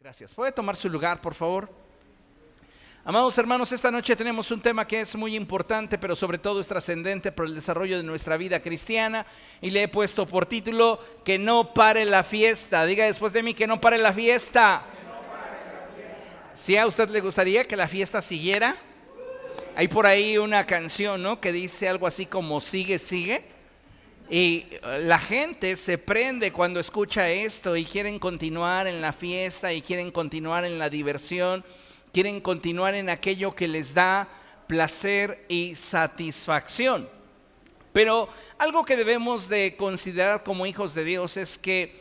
Gracias. ¿Puede tomar su lugar, por favor? Amados hermanos, esta noche tenemos un tema que es muy importante, pero sobre todo es trascendente por el desarrollo de nuestra vida cristiana, y le he puesto por título que no pare la fiesta. Diga después de mí que no pare la fiesta. ¿Sí a usted le gustaría que la fiesta siguiera? Hay por ahí una canción, ¿no?, que dice algo así como sigue, sigue. Y la gente se prende cuando escucha esto y quieren continuar en la fiesta y quieren continuar en la diversión, quieren continuar en aquello que les da placer y satisfacción. Pero algo que debemos de considerar como hijos de Dios es que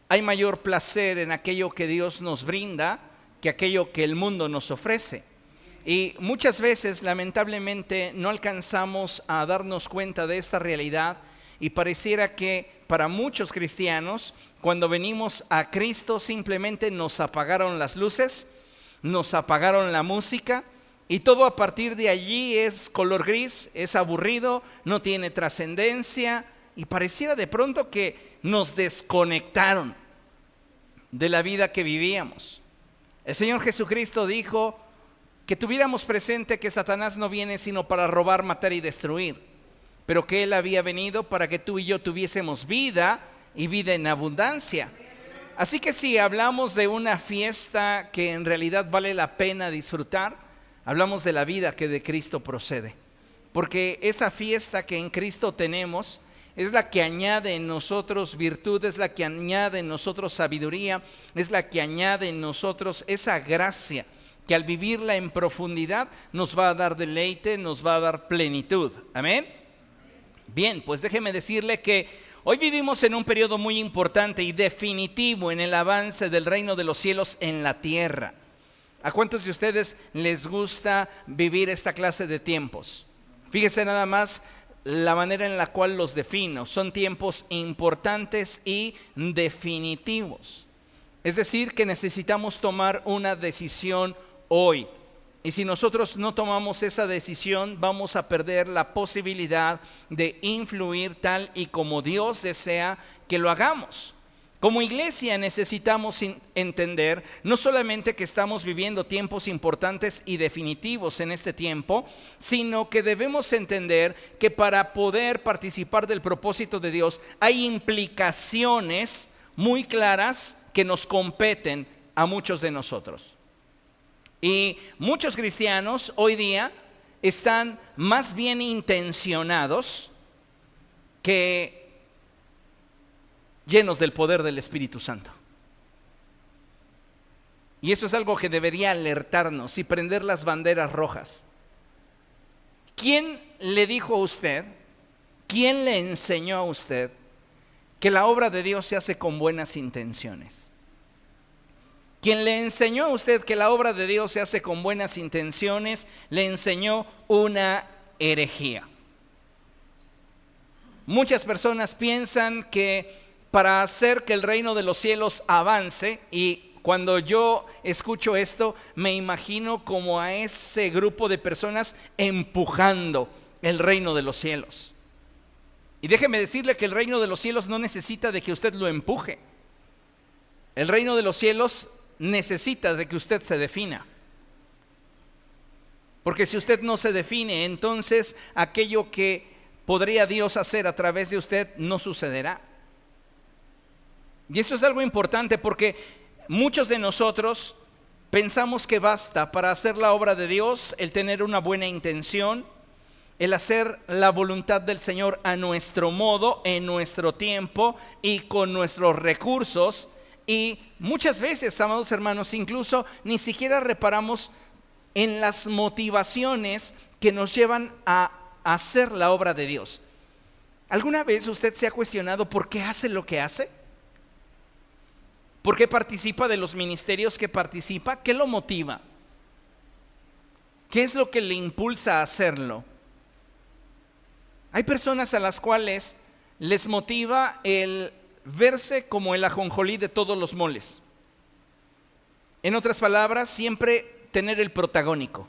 hay mayor placer en aquello que Dios nos brinda que aquello que el mundo nos ofrece. Y muchas veces, lamentablemente, no alcanzamos a darnos cuenta de esta realidad. Y pareciera que para muchos cristianos, cuando venimos a Cristo, simplemente nos apagaron las luces, nos apagaron la música, y todo a partir de allí es color gris, es aburrido, no tiene trascendencia, y pareciera de pronto que nos desconectaron de la vida que vivíamos. El Señor Jesucristo dijo que tuviéramos presente que Satanás no viene sino para robar, matar y destruir, pero que Él había venido para que tú y yo tuviésemos vida y vida en abundancia. Así que si hablamos de una fiesta que en realidad vale la pena disfrutar, hablamos de la vida que de Cristo procede. Porque esa fiesta que en Cristo tenemos es la que añade en nosotros virtud, es la que añade en nosotros sabiduría, es la que añade en nosotros esa gracia que al vivirla en profundidad nos va a dar deleite, nos va a dar plenitud. Amén. Bien, pues déjeme decirle que hoy vivimos en un periodo muy importante y definitivo en el avance del reino de los cielos en la tierra. ¿A cuántos de ustedes les gusta vivir esta clase de tiempos? Fíjese nada más la manera en la cual los defino. Son tiempos importantes y definitivos. Es decir, que necesitamos tomar una decisión hoy. Y si nosotros no tomamos esa decisión, vamos a perder la posibilidad de influir tal y como Dios desea que lo hagamos. Como iglesia necesitamos entender no solamente que estamos viviendo tiempos importantes y definitivos en este tiempo, sino que debemos entender que para poder participar del propósito de Dios hay implicaciones muy claras que nos competen a muchos de nosotros. Y muchos cristianos hoy día están más bien intencionados que llenos del poder del Espíritu Santo. Y eso es algo que debería alertarnos y prender las banderas rojas. ¿Quién le dijo a usted, quién le enseñó a usted que la obra de Dios se hace con buenas intenciones? Quien le enseñó a usted que la obra de Dios se hace con buenas intenciones, le enseñó una herejía. Muchas personas piensan que para hacer que el reino de los cielos avance, y cuando yo escucho esto, me imagino como a ese grupo de personas empujando el reino de los cielos. Y déjeme decirle que el reino de los cielos no necesita de que usted lo empuje. El reino de los cielos necesita de que usted se defina. Porque si usted no se define, entonces aquello que podría Dios hacer a través de usted no sucederá. Y eso es algo importante, porque muchos de nosotros pensamos que basta para hacer la obra de Dios el tener una buena intención, el hacer la voluntad del Señor a nuestro modo, en nuestro tiempo y con nuestros recursos. Y muchas veces, amados hermanos, incluso ni siquiera reparamos en las motivaciones que nos llevan a hacer la obra de Dios. ¿Alguna vez usted se ha cuestionado por qué hace lo que hace? ¿Por qué participa de los ministerios que participa? ¿Qué lo motiva? ¿Qué es lo que le impulsa a hacerlo? Hay personas a las cuales les motiva el verse como el ajonjolí de todos los moles. En otras palabras, siempre tener el protagónico.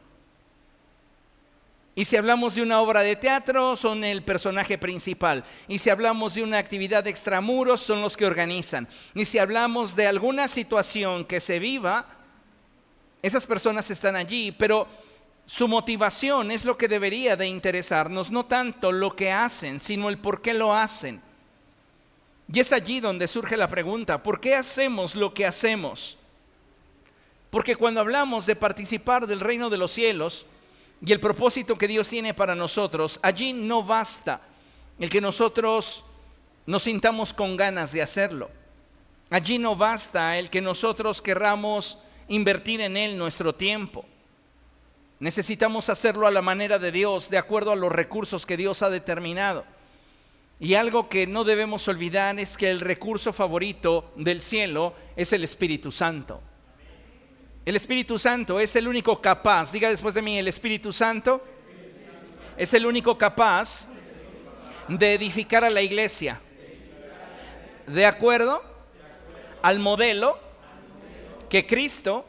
Y si hablamos de una obra de teatro, son el personaje principal. Y si hablamos de una actividad extramuros, son los que organizan. Y si hablamos de alguna situación que se viva, esas personas están allí, pero su motivación es lo que debería de interesarnos, no tanto lo que hacen, sino el por qué lo hacen. Y es allí donde surge la pregunta, ¿por qué hacemos lo que hacemos? Porque cuando hablamos de participar del reino de los cielos y el propósito que Dios tiene para nosotros, allí no basta el que nosotros nos sintamos con ganas de hacerlo. Allí no basta el que nosotros querramos invertir en Él nuestro tiempo. Necesitamos hacerlo a la manera de Dios, de acuerdo a los recursos que Dios ha determinado. Y algo que no debemos olvidar es que el recurso favorito del cielo es el Espíritu Santo. El Espíritu Santo es el único capaz, diga después de mí, el Espíritu Santo es el único capaz de edificar a la iglesia de acuerdo al modelo que Cristo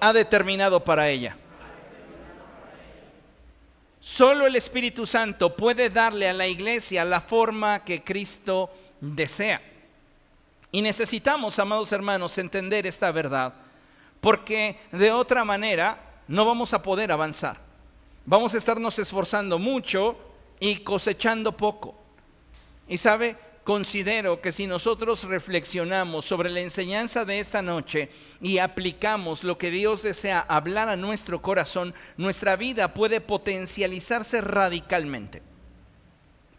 ha determinado para ella. Solo el Espíritu Santo puede darle a la iglesia la forma que Cristo desea. Y necesitamos, amados hermanos, entender esta verdad, porque de otra manera no vamos a poder avanzar. Vamos a estarnos esforzando mucho y cosechando poco. Y sabe, considero que si nosotros reflexionamos sobre la enseñanza de esta noche y aplicamos lo que Dios desea hablar a nuestro corazón, nuestra vida puede potencializarse radicalmente.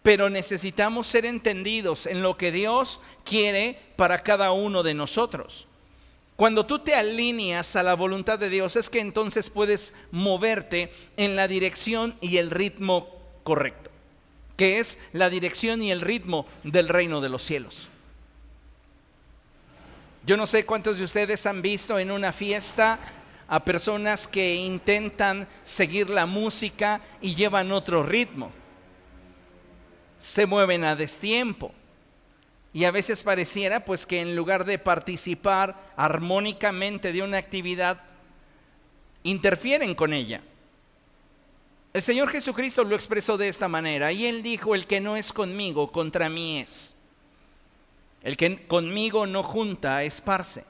Pero necesitamos ser entendidos en lo que Dios quiere para cada uno de nosotros. Cuando tú te alineas a la voluntad de Dios, es que entonces puedes moverte en la dirección y el ritmo correcto, que es la dirección y el ritmo del reino de los cielos. Yo no sé cuántos de ustedes han visto en una fiesta a personas que intentan seguir la música y llevan otro ritmo. Se mueven a destiempo. Y a veces pareciera pues que en lugar de participar armónicamente de una actividad, interfieren con ella. El Señor Jesucristo lo expresó de esta manera, y Él dijo: el que no es conmigo, contra mí es. El que conmigo no junta, esparce.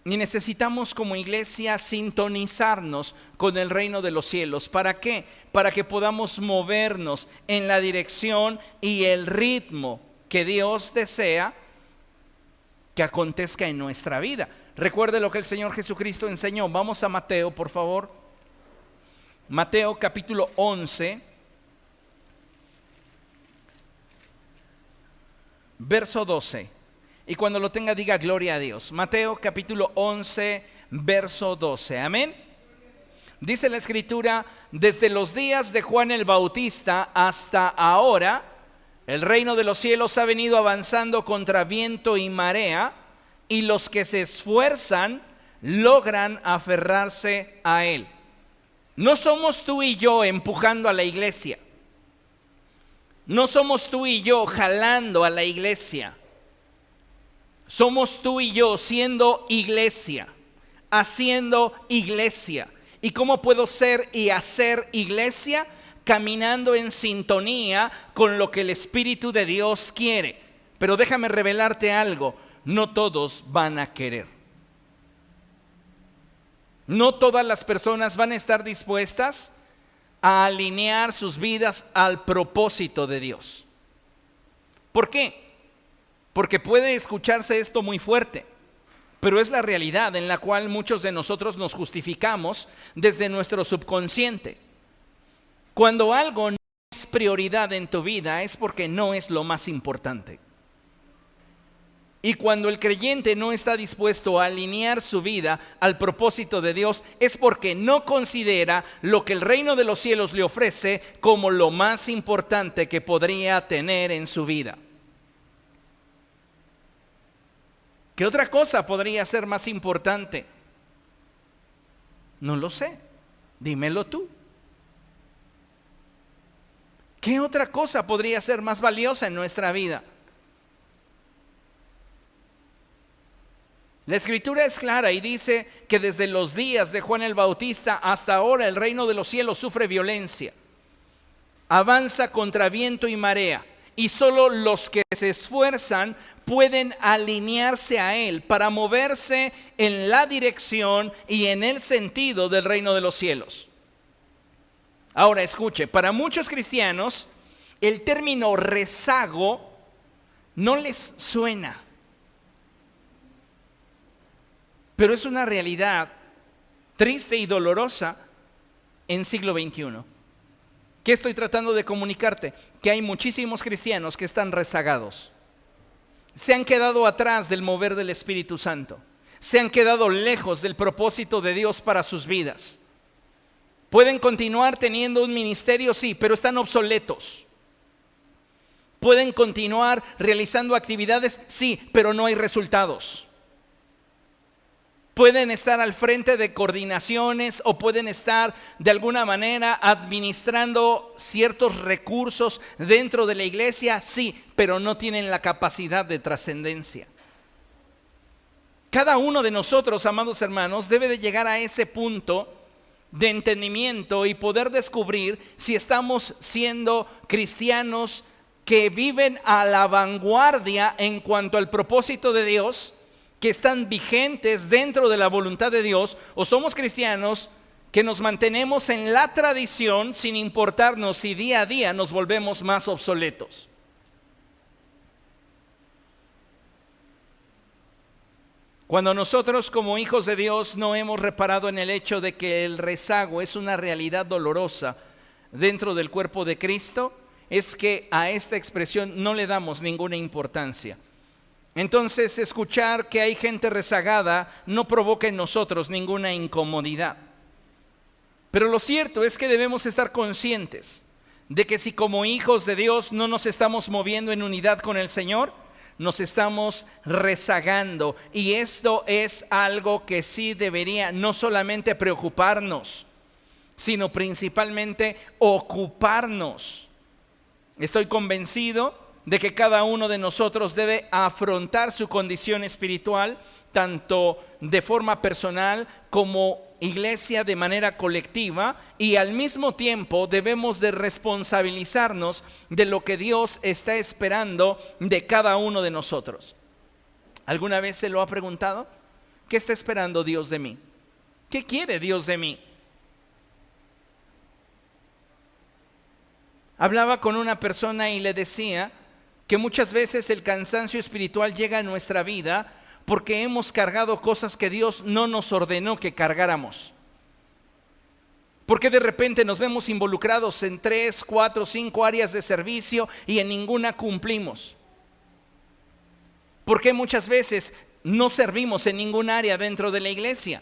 Y necesitamos como iglesia sintonizarnos con el reino de los cielos. ¿Para qué? Para que podamos movernos en la dirección y el ritmo que Dios desea que acontezca en nuestra vida. Recuerde lo que el Señor Jesucristo enseñó. Vamos a Mateo, por favor. Mateo capítulo 11, verso 12. Y cuando lo tenga, diga gloria a Dios. Mateo capítulo 11, verso 12. Amén. Dice la Escritura: desde los días de Juan el Bautista hasta ahora, el reino de los cielos ha venido avanzando contra viento y marea, y los que se esfuerzan logran aferrarse a él. No somos tú y yo empujando a la iglesia. No somos tú y yo jalando a la iglesia. Somos tú y yo siendo iglesia, haciendo iglesia. ¿Y cómo puedo ser y hacer iglesia? Caminando en sintonía con lo que el Espíritu de Dios quiere. Pero déjame revelarte algo: no todos van a querer. No todas las personas van a estar dispuestas a alinear sus vidas al propósito de Dios. ¿Por qué? Porque puede escucharse esto muy fuerte, pero es la realidad en la cual muchos de nosotros nos justificamos desde nuestro subconsciente. Cuando algo no es prioridad en tu vida, es porque no es lo más importante. Y cuando el creyente no está dispuesto a alinear su vida al propósito de Dios, es porque no considera lo que el reino de los cielos le ofrece como lo más importante que podría tener en su vida. ¿Qué otra cosa podría ser más importante? No lo sé. Dímelo tú. ¿Qué otra cosa podría ser más valiosa en nuestra vida? La Escritura es clara y dice que desde los días de Juan el Bautista hasta ahora el reino de los cielos sufre violencia. Avanza contra viento y marea, y solo los que se esfuerzan pueden alinearse a él para moverse en la dirección y en el sentido del reino de los cielos. Ahora escuche, para muchos cristianos el término rezago no les suena, pero es una realidad triste y dolorosa en siglo XXI. ¿Qué estoy tratando de comunicarte? Que hay muchísimos cristianos que están rezagados. Se han quedado atrás del mover del Espíritu Santo. Se han quedado lejos del propósito de Dios para sus vidas. Pueden continuar teniendo un ministerio, sí, pero están obsoletos. Pueden continuar realizando actividades, sí, pero no hay resultados. Pueden estar al frente de coordinaciones o pueden estar de alguna manera administrando ciertos recursos dentro de la iglesia, sí, pero no tienen la capacidad de trascendencia. Cada uno de nosotros, amados hermanos, debe de llegar a ese punto de entendimiento y poder descubrir si estamos siendo cristianos que viven a la vanguardia en cuanto al propósito de Dios, que están vigentes dentro de la voluntad de Dios, o somos cristianos que nos mantenemos en la tradición sin importarnos si día a día nos volvemos más obsoletos. Cuando nosotros como hijos de Dios no hemos reparado en el hecho de que el rezago es una realidad dolorosa dentro del cuerpo de Cristo, es que a esta expresión no le damos ninguna importancia. Entonces, escuchar que hay gente rezagada no provoca en nosotros ninguna incomodidad. Pero lo cierto es que debemos estar conscientes de que si como hijos de Dios no nos estamos moviendo en unidad con el Señor, nos estamos rezagando. Y esto es algo que sí debería no solamente preocuparnos, sino principalmente ocuparnos. Estoy convencido de que cada uno de nosotros debe afrontar su condición espiritual, tanto de forma personal como iglesia de manera colectiva, y al mismo tiempo debemos de responsabilizarnos de lo que Dios está esperando de cada uno de nosotros. ¿Alguna vez se lo ha preguntado? ¿Qué está esperando Dios de mí? ¿Qué quiere Dios de mí? Hablaba con una persona y le decía que muchas veces el cansancio espiritual llega a nuestra vida porque hemos cargado cosas que Dios no nos ordenó que cargáramos. Porque de repente nos vemos involucrados en 3, 4, 5 áreas de servicio y en ninguna cumplimos. Porque muchas veces no servimos en ningún área dentro de la iglesia.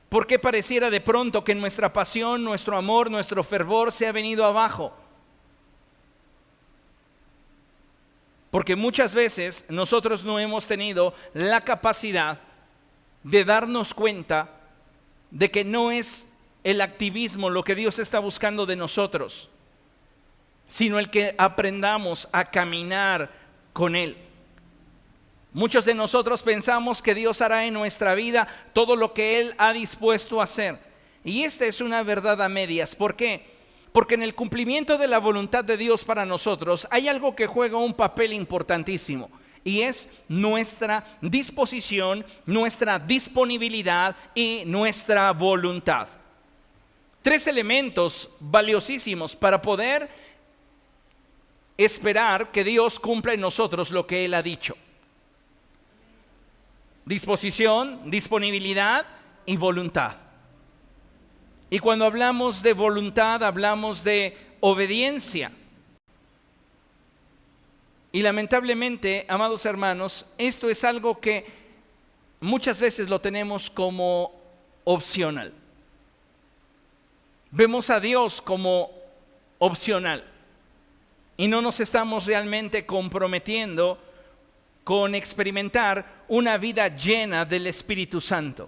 ¿Por qué pareciera de pronto que nuestra pasión, nuestro amor, nuestro fervor se ha venido abajo? Porque muchas veces nosotros no hemos tenido la capacidad de darnos cuenta de que no es el activismo lo que Dios está buscando de nosotros, sino el que aprendamos a caminar con Él. Muchos de nosotros pensamos que Dios hará en nuestra vida todo lo que Él ha dispuesto a hacer. Y esta es una verdad a medias. ¿Por qué? Porque en el cumplimiento de la voluntad de Dios para nosotros hay algo que juega un papel importantísimo, y es nuestra disposición, nuestra disponibilidad y nuestra voluntad. 3 elementos valiosísimos para poder esperar que Dios cumpla en nosotros lo que Él ha dicho: disposición, disponibilidad y voluntad. Y cuando hablamos de voluntad, hablamos de obediencia. Y lamentablemente, amados hermanos, esto es algo que muchas veces lo tenemos como opcional. Vemos a Dios como opcional y no nos estamos realmente comprometiendo con experimentar una vida llena del Espíritu Santo.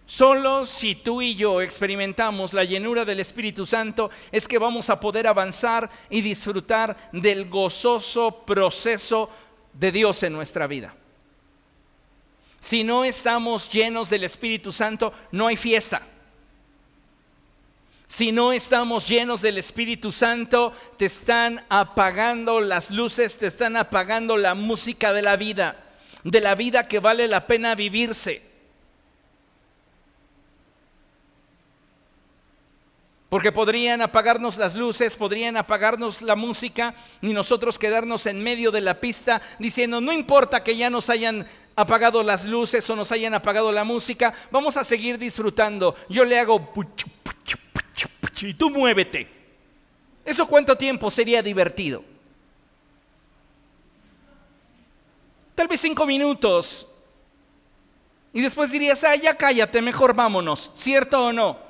Solo si tú y yo experimentamos la llenura del Espíritu Santo es que vamos a poder avanzar y disfrutar del gozoso proceso de Dios en nuestra vida. Si no estamos llenos del Espíritu Santo, no hay fiesta. Si no estamos llenos del Espíritu Santo, te están apagando las luces, te están apagando la música de la vida que vale la pena vivirse. Porque podrían apagarnos las luces, podrían apagarnos la música y nosotros quedarnos en medio de la pista diciendo, no importa que ya nos hayan apagado las luces o nos hayan apagado la música, vamos a seguir disfrutando. Yo le hago puchu, puchu, puchu, puchu, y tú muévete. ¿Eso cuánto tiempo sería divertido? Tal vez 5 minutos. Y después dirías, ya cállate, mejor vámonos. ¿Cierto o no?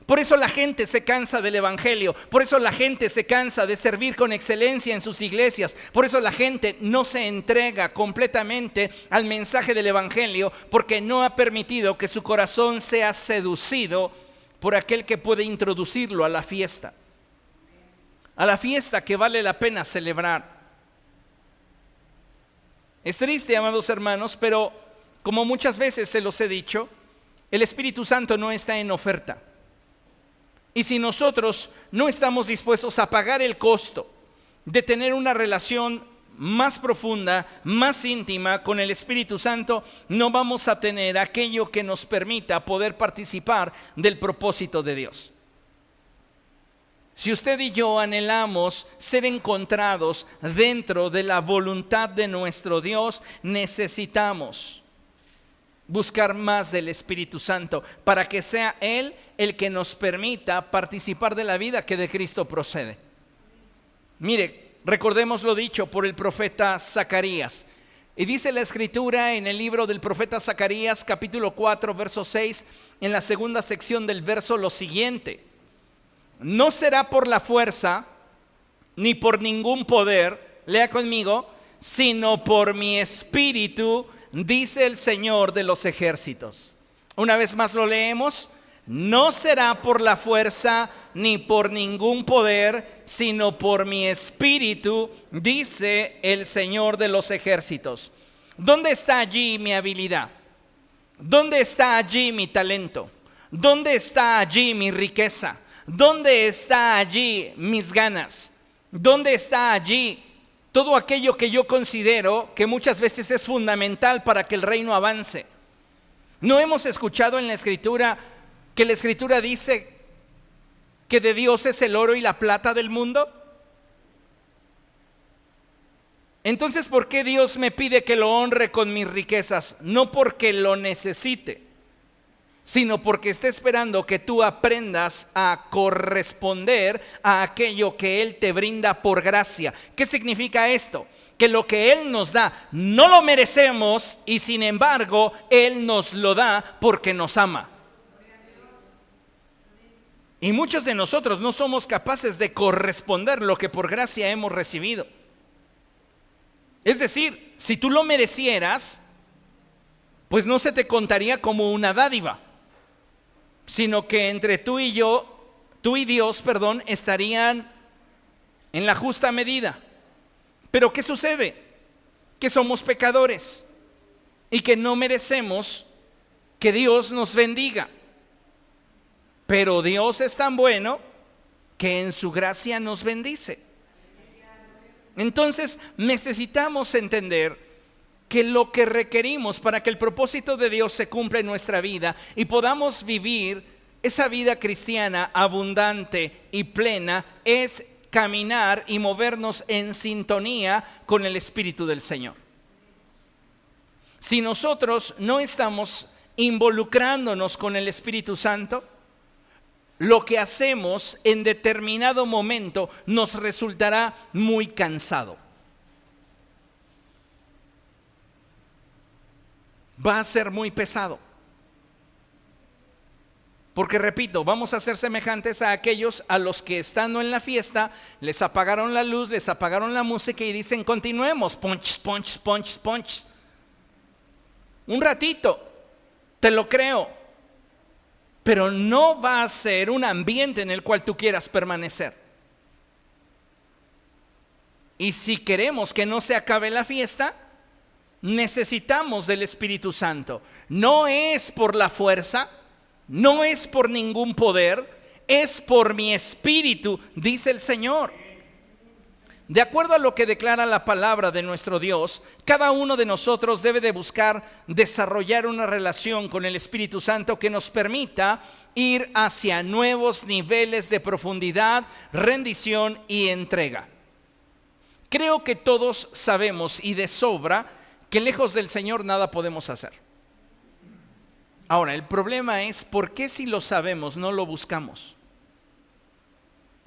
Por eso la gente se cansa del evangelio, por eso la gente se cansa de servir con excelencia en sus iglesias, por eso la gente no se entrega completamente al mensaje del evangelio, porque no ha permitido que su corazón sea seducido por aquel que puede introducirlo a la fiesta que vale la pena celebrar. Es triste, amados hermanos, pero como muchas veces se los he dicho, el Espíritu Santo no está en oferta. Y si nosotros no estamos dispuestos a pagar el costo de tener una relación más profunda, más íntima con el Espíritu Santo, no vamos a tener aquello que nos permita poder participar del propósito de Dios. Si usted y yo anhelamos ser encontrados dentro de la voluntad de nuestro Dios, necesitamos buscar más del Espíritu Santo para que sea Él el que nos permita participar de la vida que de Cristo procede. Mire, recordemos lo dicho por el profeta Zacarías. Y dice la Escritura en el libro del profeta Zacarías, capítulo 4, verso 6, en la segunda sección del verso, lo siguiente: no será por la fuerza, ni por ningún poder, lea conmigo, sino por mi espíritu, dice el Señor de los ejércitos. Una vez más lo leemos: no será por la fuerza ni por ningún poder, sino por mi espíritu, dice el Señor de los ejércitos. ¿Dónde está allí mi habilidad? ¿Dónde está allí mi talento? ¿Dónde está allí mi riqueza? ¿Dónde está allí mis ganas? ¿Dónde está allí todo aquello que yo considero que muchas veces es fundamental para que el reino avance? ¿No hemos escuchado en la Escritura que la Escritura dice que de Dios es el oro y la plata del mundo? Entonces, ¿por qué Dios me pide que lo honre con mis riquezas? No porque lo necesite, sino porque está esperando que tú aprendas a corresponder a aquello que Él te brinda por gracia. ¿Qué significa esto? Que lo que Él nos da no lo merecemos y sin embargo Él nos lo da porque nos ama. Y muchos de nosotros no somos capaces de corresponder lo que por gracia hemos recibido. Es decir, si tú lo merecieras, pues no se te contaría como una dádiva, sino que entre tú y Dios, estarían en la justa medida. Pero ¿qué sucede? Que somos pecadores y que no merecemos que Dios nos bendiga. Pero Dios es tan bueno que en su gracia nos bendice. Entonces necesitamos entender que lo que requerimos para que el propósito de Dios se cumpla en nuestra vida y podamos vivir esa vida cristiana abundante y plena es caminar y movernos en sintonía con el Espíritu del Señor. Si nosotros no estamos involucrándonos con el Espíritu Santo, lo que hacemos en determinado momento nos resultará muy cansado. Va a ser muy pesado. Porque repito, vamos a ser semejantes a aquellos a los que estando en la fiesta les apagaron la luz, les apagaron la música y dicen continuemos, punch, punch, punch, punch. Un ratito, te lo creo. Pero no va a ser un ambiente en el cual tú quieras permanecer. Y si queremos que no se acabe la fiesta, necesitamos del Espíritu Santo. No es por la fuerza, no es por ningún poder, es por mi espíritu, dice el Señor. De acuerdo a lo que declara la palabra de nuestro Dios, cada uno de nosotros debe de buscar desarrollar una relación con el Espíritu Santo que nos permita ir hacia nuevos niveles de profundidad, rendición y entrega. Creo que todos sabemos y de sobra que lejos del Señor nada podemos hacer. Ahora, el problema es ¿por qué si lo sabemos no lo buscamos?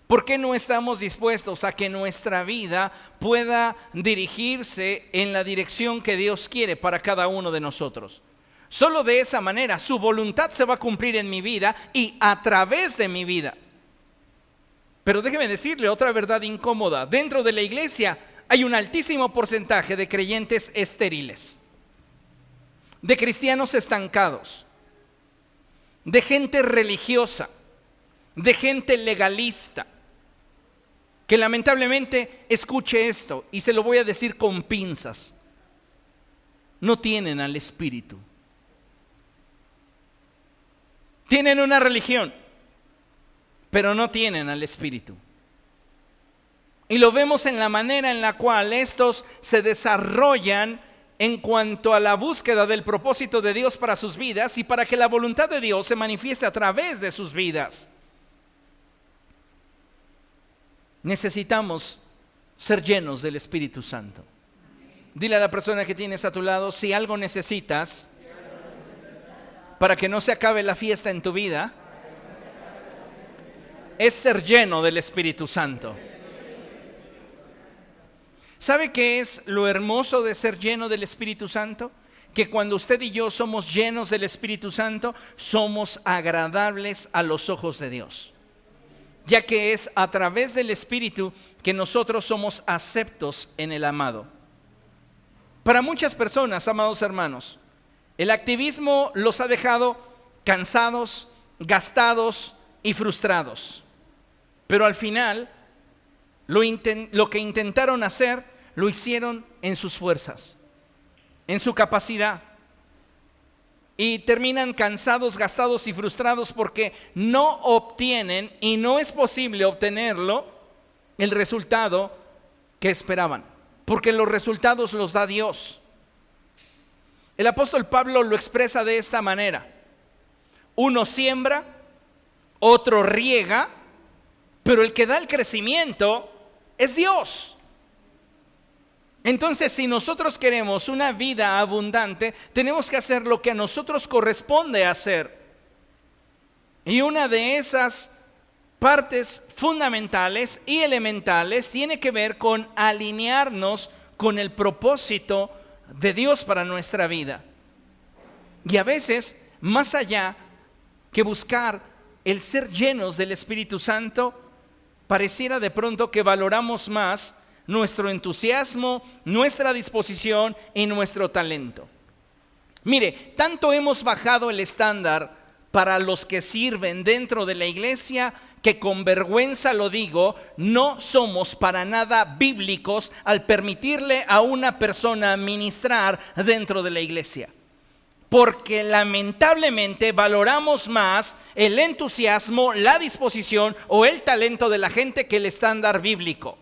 ¿Por qué no estamos dispuestos a que nuestra vida pueda dirigirse en la dirección que Dios quiere para cada uno de nosotros? Solo de esa manera su voluntad se va a cumplir en mi vida y a través de mi vida. Pero déjeme decirle otra verdad incómoda. Dentro de la iglesia hay un altísimo porcentaje de creyentes estériles, de cristianos estancados, de gente religiosa, de gente legalista, que lamentablemente, escuche esto y se lo voy a decir con pinzas, no tienen al Espíritu. Tienen una religión, pero no tienen al Espíritu. Y lo vemos en la manera en la cual estos se desarrollan en cuanto a la búsqueda del propósito de Dios para sus vidas y para que la voluntad de Dios se manifieste a través de sus vidas. Necesitamos ser llenos del Espíritu Santo. Dile a la persona que tienes a tu lado, si algo necesitas para que no se acabe la fiesta en tu vida, es ser lleno del Espíritu Santo. ¿Sabe qué es lo hermoso de ser lleno del Espíritu Santo? Que cuando usted y yo somos llenos del Espíritu Santo, somos agradables a los ojos de Dios, ya que es a través del Espíritu que nosotros somos aceptos en el amado. Para muchas personas, amados hermanos, el activismo los ha dejado cansados, gastados y frustrados. Pero al final, lo que intentaron hacer, lo hicieron en sus fuerzas, en su capacidad. Y terminan cansados, gastados y frustrados porque no obtienen, y no es posible obtenerlo, el resultado que esperaban. Porque los resultados los da Dios. El apóstol Pablo lo expresa de esta manera: uno siembra, otro riega, pero el que da el crecimiento es Dios. Entonces, si nosotros queremos una vida abundante, tenemos que hacer lo que a nosotros corresponde hacer. Y una de esas partes fundamentales y elementales tiene que ver con alinearnos con el propósito de Dios para nuestra vida. Y a veces, más allá que buscar el ser llenos del Espíritu Santo, pareciera de pronto que valoramos más nuestro entusiasmo, nuestra disposición y nuestro talento. Mire, tanto hemos bajado el estándar para los que sirven dentro de la iglesia que con vergüenza lo digo, no somos para nada bíblicos al permitirle a una persona ministrar dentro de la iglesia. Porque lamentablemente valoramos más el entusiasmo, la disposición o el talento de la gente que el estándar bíblico.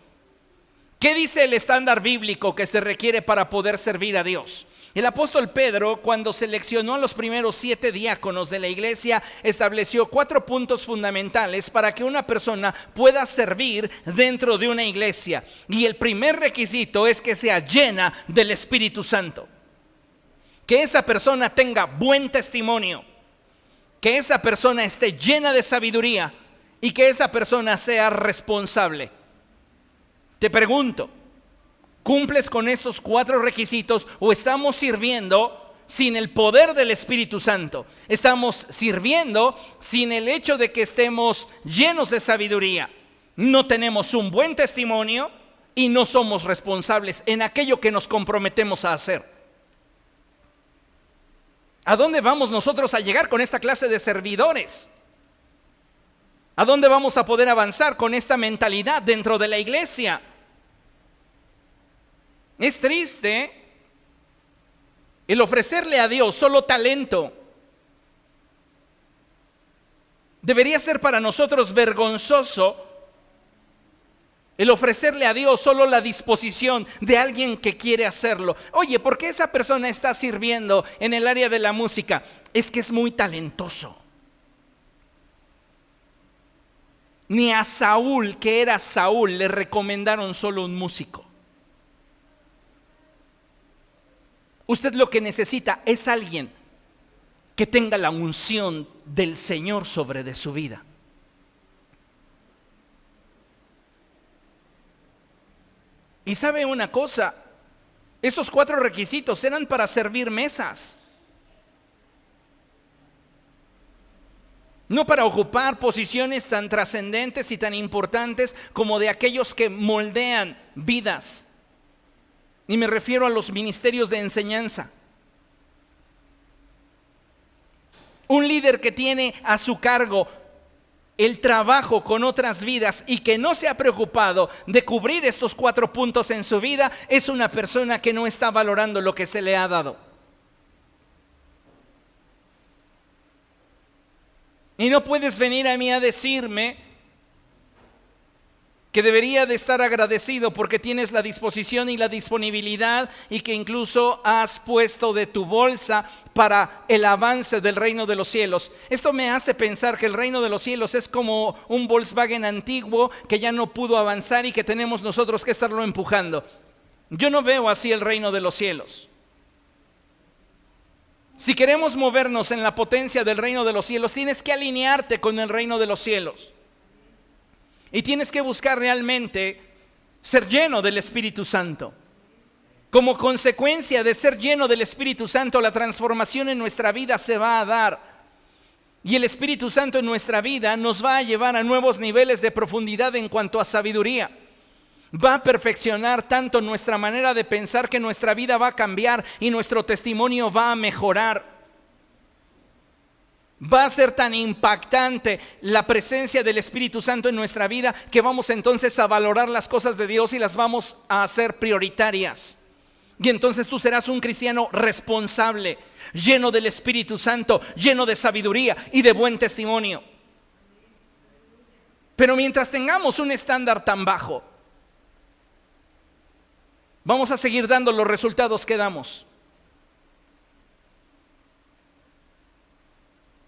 ¿Qué dice el estándar bíblico que se requiere para poder servir a Dios? El apóstol Pedro, cuando seleccionó a los primeros 7 diáconos de la iglesia, estableció 4 puntos fundamentales para que una persona pueda servir dentro de una iglesia. Y el primer requisito es que sea llena del Espíritu Santo. Que esa persona tenga buen testimonio, que esa persona esté llena de sabiduría y que esa persona sea responsable. Te pregunto, ¿cumples con estos 4 requisitos o estamos sirviendo sin el poder del Espíritu Santo? Estamos sirviendo sin el hecho de que estemos llenos de sabiduría. No tenemos un buen testimonio y no somos responsables en aquello que nos comprometemos a hacer. ¿A dónde vamos nosotros a llegar con esta clase de servidores? ¿A dónde vamos a poder avanzar con esta mentalidad dentro de la iglesia? Es triste El ofrecerle a Dios solo talento debería ser para nosotros vergonzoso. El ofrecerle a Dios solo la disposición de alguien que quiere hacerlo. Oye, ¿por qué esa persona está sirviendo en el área de la música? Es que es muy talentoso. Ni a Saúl, que era Saúl, le recomendaron solo un músico. Usted lo que necesita es alguien que tenga la unción del Señor sobre de su vida. Y sabe una cosa, estos 4 requisitos eran para servir mesas, no para ocupar posiciones tan trascendentes y tan importantes como de aquellos que moldean vidas. Y me refiero a los ministerios de enseñanza. Un líder que tiene a su cargo el trabajo con otras vidas y que no se ha preocupado de cubrir estos 4 puntos en su vida, es una persona que no está valorando lo que se le ha dado. Y no puedes venir a mí a decirme que debería de estar agradecido porque tienes la disposición y la disponibilidad y que incluso has puesto de tu bolsa para el avance del reino de los cielos. Esto me hace pensar que el reino de los cielos es como un Volkswagen antiguo que ya no pudo avanzar y que tenemos nosotros que estarlo empujando. Yo no veo así el reino de los cielos. Si queremos movernos en la potencia del reino de los cielos, tienes que alinearte con el reino de los cielos. Y tienes que buscar realmente ser lleno del Espíritu Santo. Como consecuencia de ser lleno del Espíritu Santo, la transformación en nuestra vida se va a dar. Y el Espíritu Santo en nuestra vida nos va a llevar a nuevos niveles de profundidad en cuanto a sabiduría. Va a perfeccionar tanto nuestra manera de pensar que nuestra vida va a cambiar y nuestro testimonio va a mejorar. Va a ser tan impactante la presencia del Espíritu Santo en nuestra vida que vamos entonces a valorar las cosas de Dios y las vamos a hacer prioritarias. Y entonces tú serás un cristiano responsable, lleno del Espíritu Santo, lleno de sabiduría y de buen testimonio. Pero mientras tengamos un estándar tan bajo, vamos a seguir dando los resultados que damos.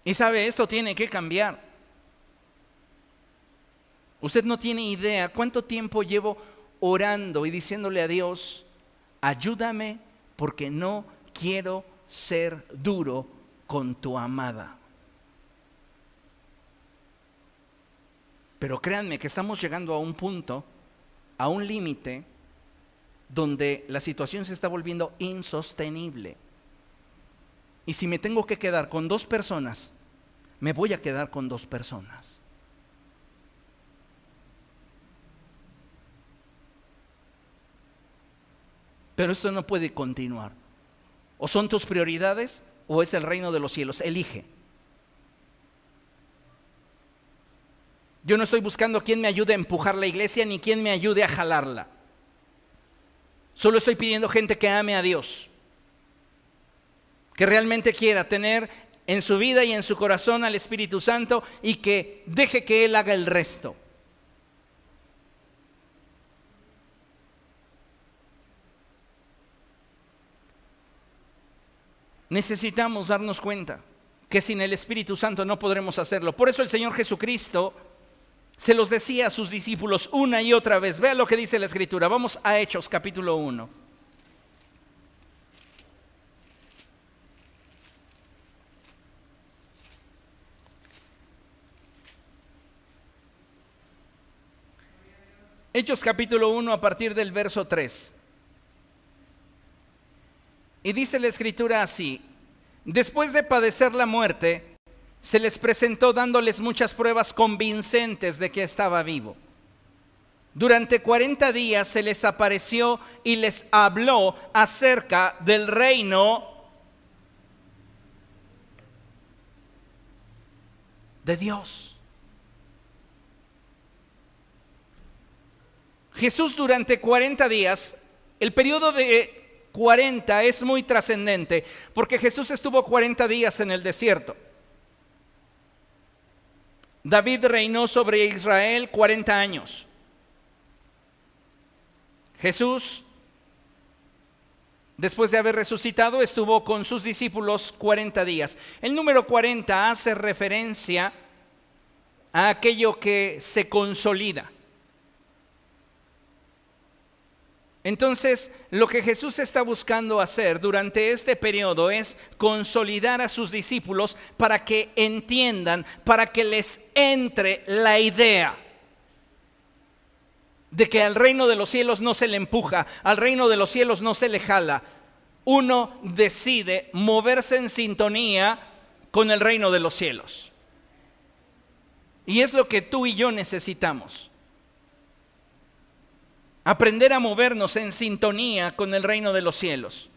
Y sabe, esto tiene que cambiar. Usted no tiene idea cuánto tiempo llevo orando y diciéndole a Dios, ayúdame porque no quiero ser duro con tu amada. Pero créanme que estamos llegando a un punto, a un límite, donde la situación se está volviendo insostenible. Y si me tengo que quedar con 2 personas, me voy a quedar con 2 personas. Pero esto no puede continuar. O son tus prioridades o es el reino de los cielos. Elige. Yo no estoy buscando quién me ayude a empujar la iglesia ni quién me ayude a jalarla. Solo estoy pidiendo gente que ame a Dios, que realmente quiera tener en su vida y en su corazón al Espíritu Santo y que deje que Él haga el resto. Necesitamos darnos cuenta que sin el Espíritu Santo no podremos hacerlo. Por eso el Señor Jesucristo se los decía a sus discípulos una y otra vez. Vea lo que dice la Escritura. Vamos a Hechos capítulo 1. Hechos capítulo 1 a partir del verso 3. Y dice la Escritura así: después de padecer la muerte, se les presentó dándoles muchas pruebas convincentes de que estaba vivo. Durante 40 días se les apareció y les habló acerca del reino de Dios. Jesús durante 40 días, el periodo de 40 es muy trascendente, porque Jesús estuvo 40 días en el desierto. David reinó sobre Israel 40 años. Jesús, después de haber resucitado, estuvo con sus discípulos 40 días. El número 40 hace referencia a aquello que se consolida. Entonces, lo que Jesús está buscando hacer durante este periodo es consolidar a sus discípulos para que entiendan, para que les entre la idea de que al reino de los cielos no se le empuja, al reino de los cielos no se le jala. Uno decide moverse en sintonía con el reino de los cielos. Y es lo que tú y yo necesitamos. Aprender a movernos en sintonía con el reino de los cielos.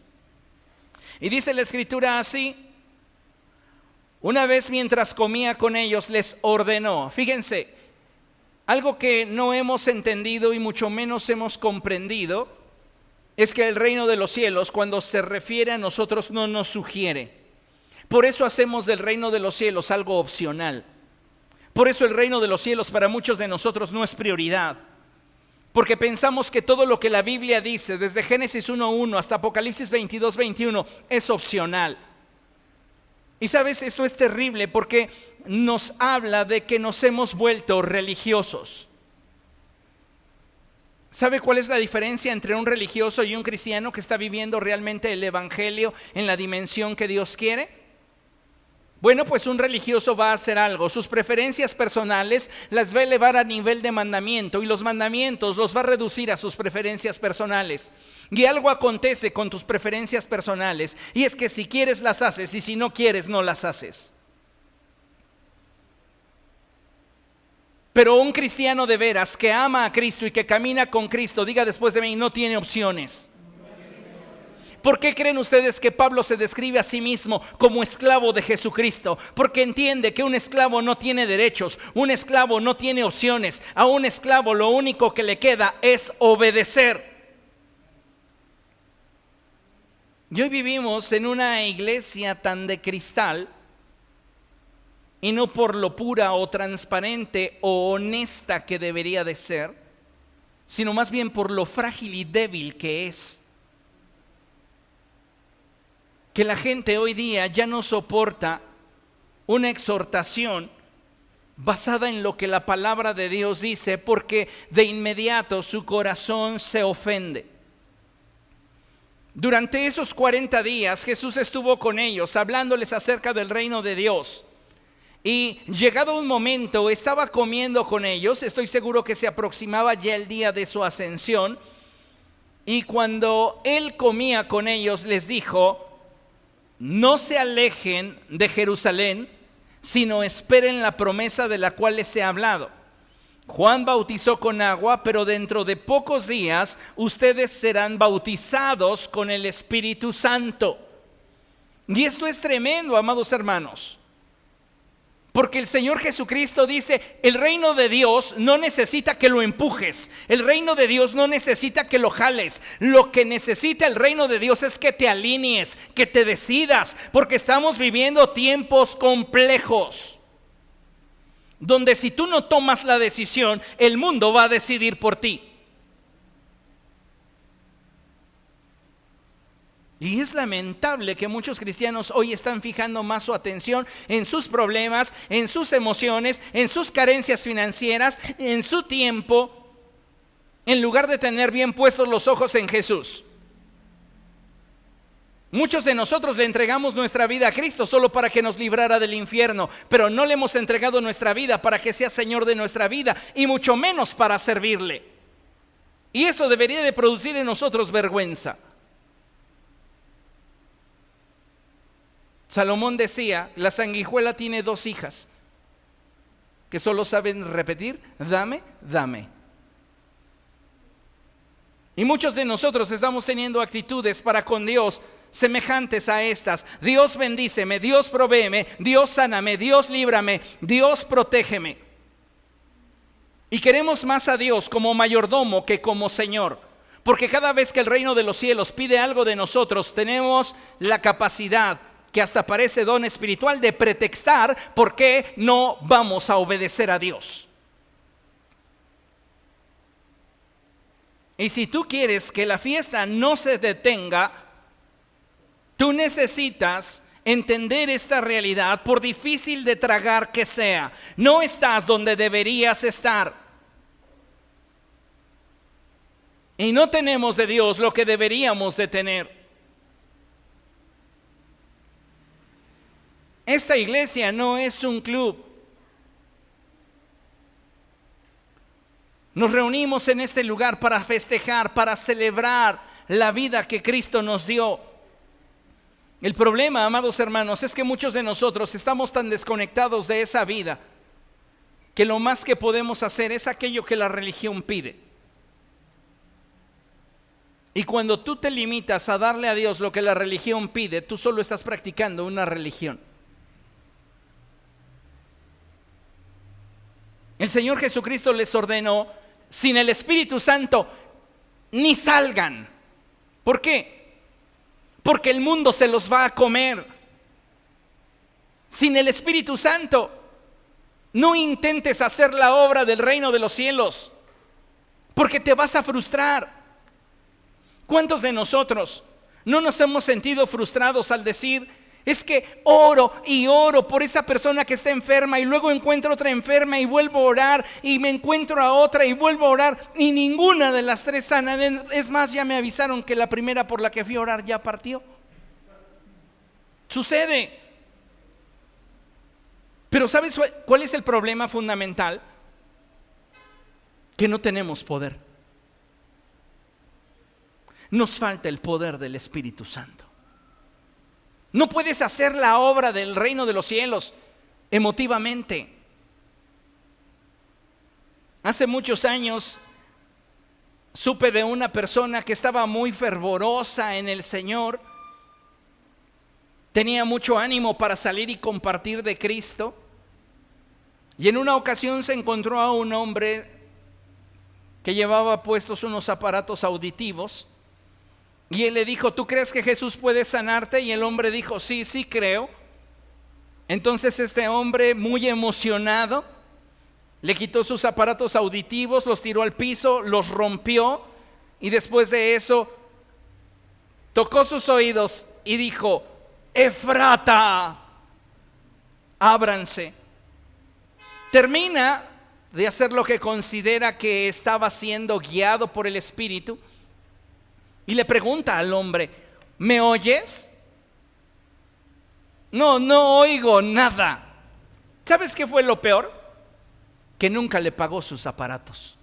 Y dice la Escritura así: una vez mientras comía con ellos les ordenó. Fíjense, algo que no hemos entendido y mucho menos hemos comprendido es que el reino de los cielos, cuando se refiere a nosotros, no nos sugiere. Por eso hacemos del reino de los cielos algo opcional. Por eso el reino de los cielos para muchos de nosotros no es prioridad. Porque pensamos que todo lo que la Biblia dice, desde Génesis 1:1 hasta Apocalipsis 22:21, es opcional. Y sabes, esto es terrible porque nos habla de que nos hemos vuelto religiosos. ¿Sabe cuál es la diferencia entre un religioso y un cristiano que está viviendo realmente el evangelio en la dimensión que Dios quiere? Bueno, pues un religioso va a hacer algo, sus preferencias personales las va a elevar a nivel de mandamiento y los mandamientos los va a reducir a sus preferencias personales. Y algo acontece con tus preferencias personales, y es que si quieres las haces y si no quieres no las haces. Pero un cristiano de veras que ama a Cristo y que camina con Cristo, diga después de mí, no tiene opciones. ¿Por qué creen ustedes que Pablo se describe a sí mismo como esclavo de Jesucristo? Porque entiende que un esclavo no tiene derechos, un esclavo no tiene opciones. A un esclavo lo único que le queda es obedecer. Y hoy vivimos en una iglesia tan de cristal, y no por lo pura o transparente o honesta que debería de ser, sino más bien por lo frágil y débil que es. Que la gente hoy día ya no soporta una exhortación basada en lo que la palabra de Dios dice, porque de inmediato su corazón se ofende. Durante esos 40 días Jesús estuvo con ellos hablándoles acerca del reino de Dios. Y llegado un momento estaba comiendo con ellos, estoy seguro que se aproximaba ya el día de su ascensión. Y cuando él comía con ellos les dijo: no se alejen de Jerusalén, sino esperen la promesa de la cual les he hablado. Juan bautizó con agua, pero dentro de pocos días ustedes serán bautizados con el Espíritu Santo. Y esto es tremendo, amados hermanos. Porque el Señor Jesucristo dice: el reino de Dios no necesita que lo empujes, el reino de Dios no necesita que lo jales. Lo que necesita el reino de Dios es que te alinees, que te decidas, porque estamos viviendo tiempos complejos, donde si tú no tomas la decisión, el mundo va a decidir por ti. Y es lamentable que muchos cristianos hoy están fijando más su atención en sus problemas, en sus emociones, en sus carencias financieras, en su tiempo, en lugar de tener bien puestos los ojos en Jesús. Muchos de nosotros le entregamos nuestra vida a Cristo solo para que nos librara del infierno, pero no le hemos entregado nuestra vida para que sea Señor de nuestra vida, y mucho menos para servirle. Y eso debería de producir en nosotros vergüenza. Salomón decía: la sanguijuela tiene 2 hijas que solo saben repetir: dame, dame. Y muchos de nosotros estamos teniendo actitudes para con Dios semejantes a estas: Dios bendíceme, Dios provéeme, Dios sáname, Dios líbrame, Dios protégeme. Y queremos más a Dios como mayordomo que como Señor. Porque cada vez que el reino de los cielos pide algo de nosotros, tenemos la capacidad, que hasta parece don espiritual, de pretextar por qué no vamos a obedecer a Dios. Y si tú quieres que la fiesta no se detenga, tú necesitas entender esta realidad, por difícil de tragar que sea. No estás donde deberías estar. Y no tenemos de Dios lo que deberíamos de tener. Esta iglesia no es un club. Nos reunimos en este lugar para festejar, para celebrar la vida que Cristo nos dio. El problema, amados hermanos, es que muchos de nosotros estamos tan desconectados de esa vida que lo más que podemos hacer es aquello que la religión pide. Y cuando tú te limitas a darle a Dios lo que la religión pide, tú solo estás practicando una religión. El Señor Jesucristo les ordenó: sin el Espíritu Santo ni salgan. ¿Por qué? Porque el mundo se los va a comer. Sin el Espíritu Santo no intentes hacer la obra del reino de los cielos, porque te vas a frustrar. ¿Cuántos de nosotros no nos hemos sentido frustrados al decir: es que oro y oro por esa persona que está enferma, y luego encuentro otra enferma y vuelvo a orar, y me encuentro a otra y vuelvo a orar, y ninguna de las tres sanan? Es más, ya me avisaron que la primera por la que fui a orar ya partió. Sucede. Pero ¿sabes cuál es el problema fundamental? Que no tenemos poder. Nos falta el poder del Espíritu Santo. No puedes hacer la obra del reino de los cielos emotivamente. Hace muchos años supe de una persona que estaba muy fervorosa en el Señor. Tenía mucho ánimo para salir y compartir de Cristo. Y en una ocasión se encontró a un hombre que llevaba puestos unos aparatos auditivos. Y él le dijo: ¿tú crees que Jesús puede sanarte? Y el hombre dijo: sí, sí creo. Entonces este hombre, muy emocionado, le quitó sus aparatos auditivos, los tiró al piso, los rompió, y después de eso tocó sus oídos y dijo: Efrata, ábranse. Termina de hacer lo que considera que estaba siendo guiado por el Espíritu. Y le pregunta al hombre: ¿me oyes? No, no oigo nada. ¿Sabes qué fue lo peor? Que nunca le pagó sus aparatos.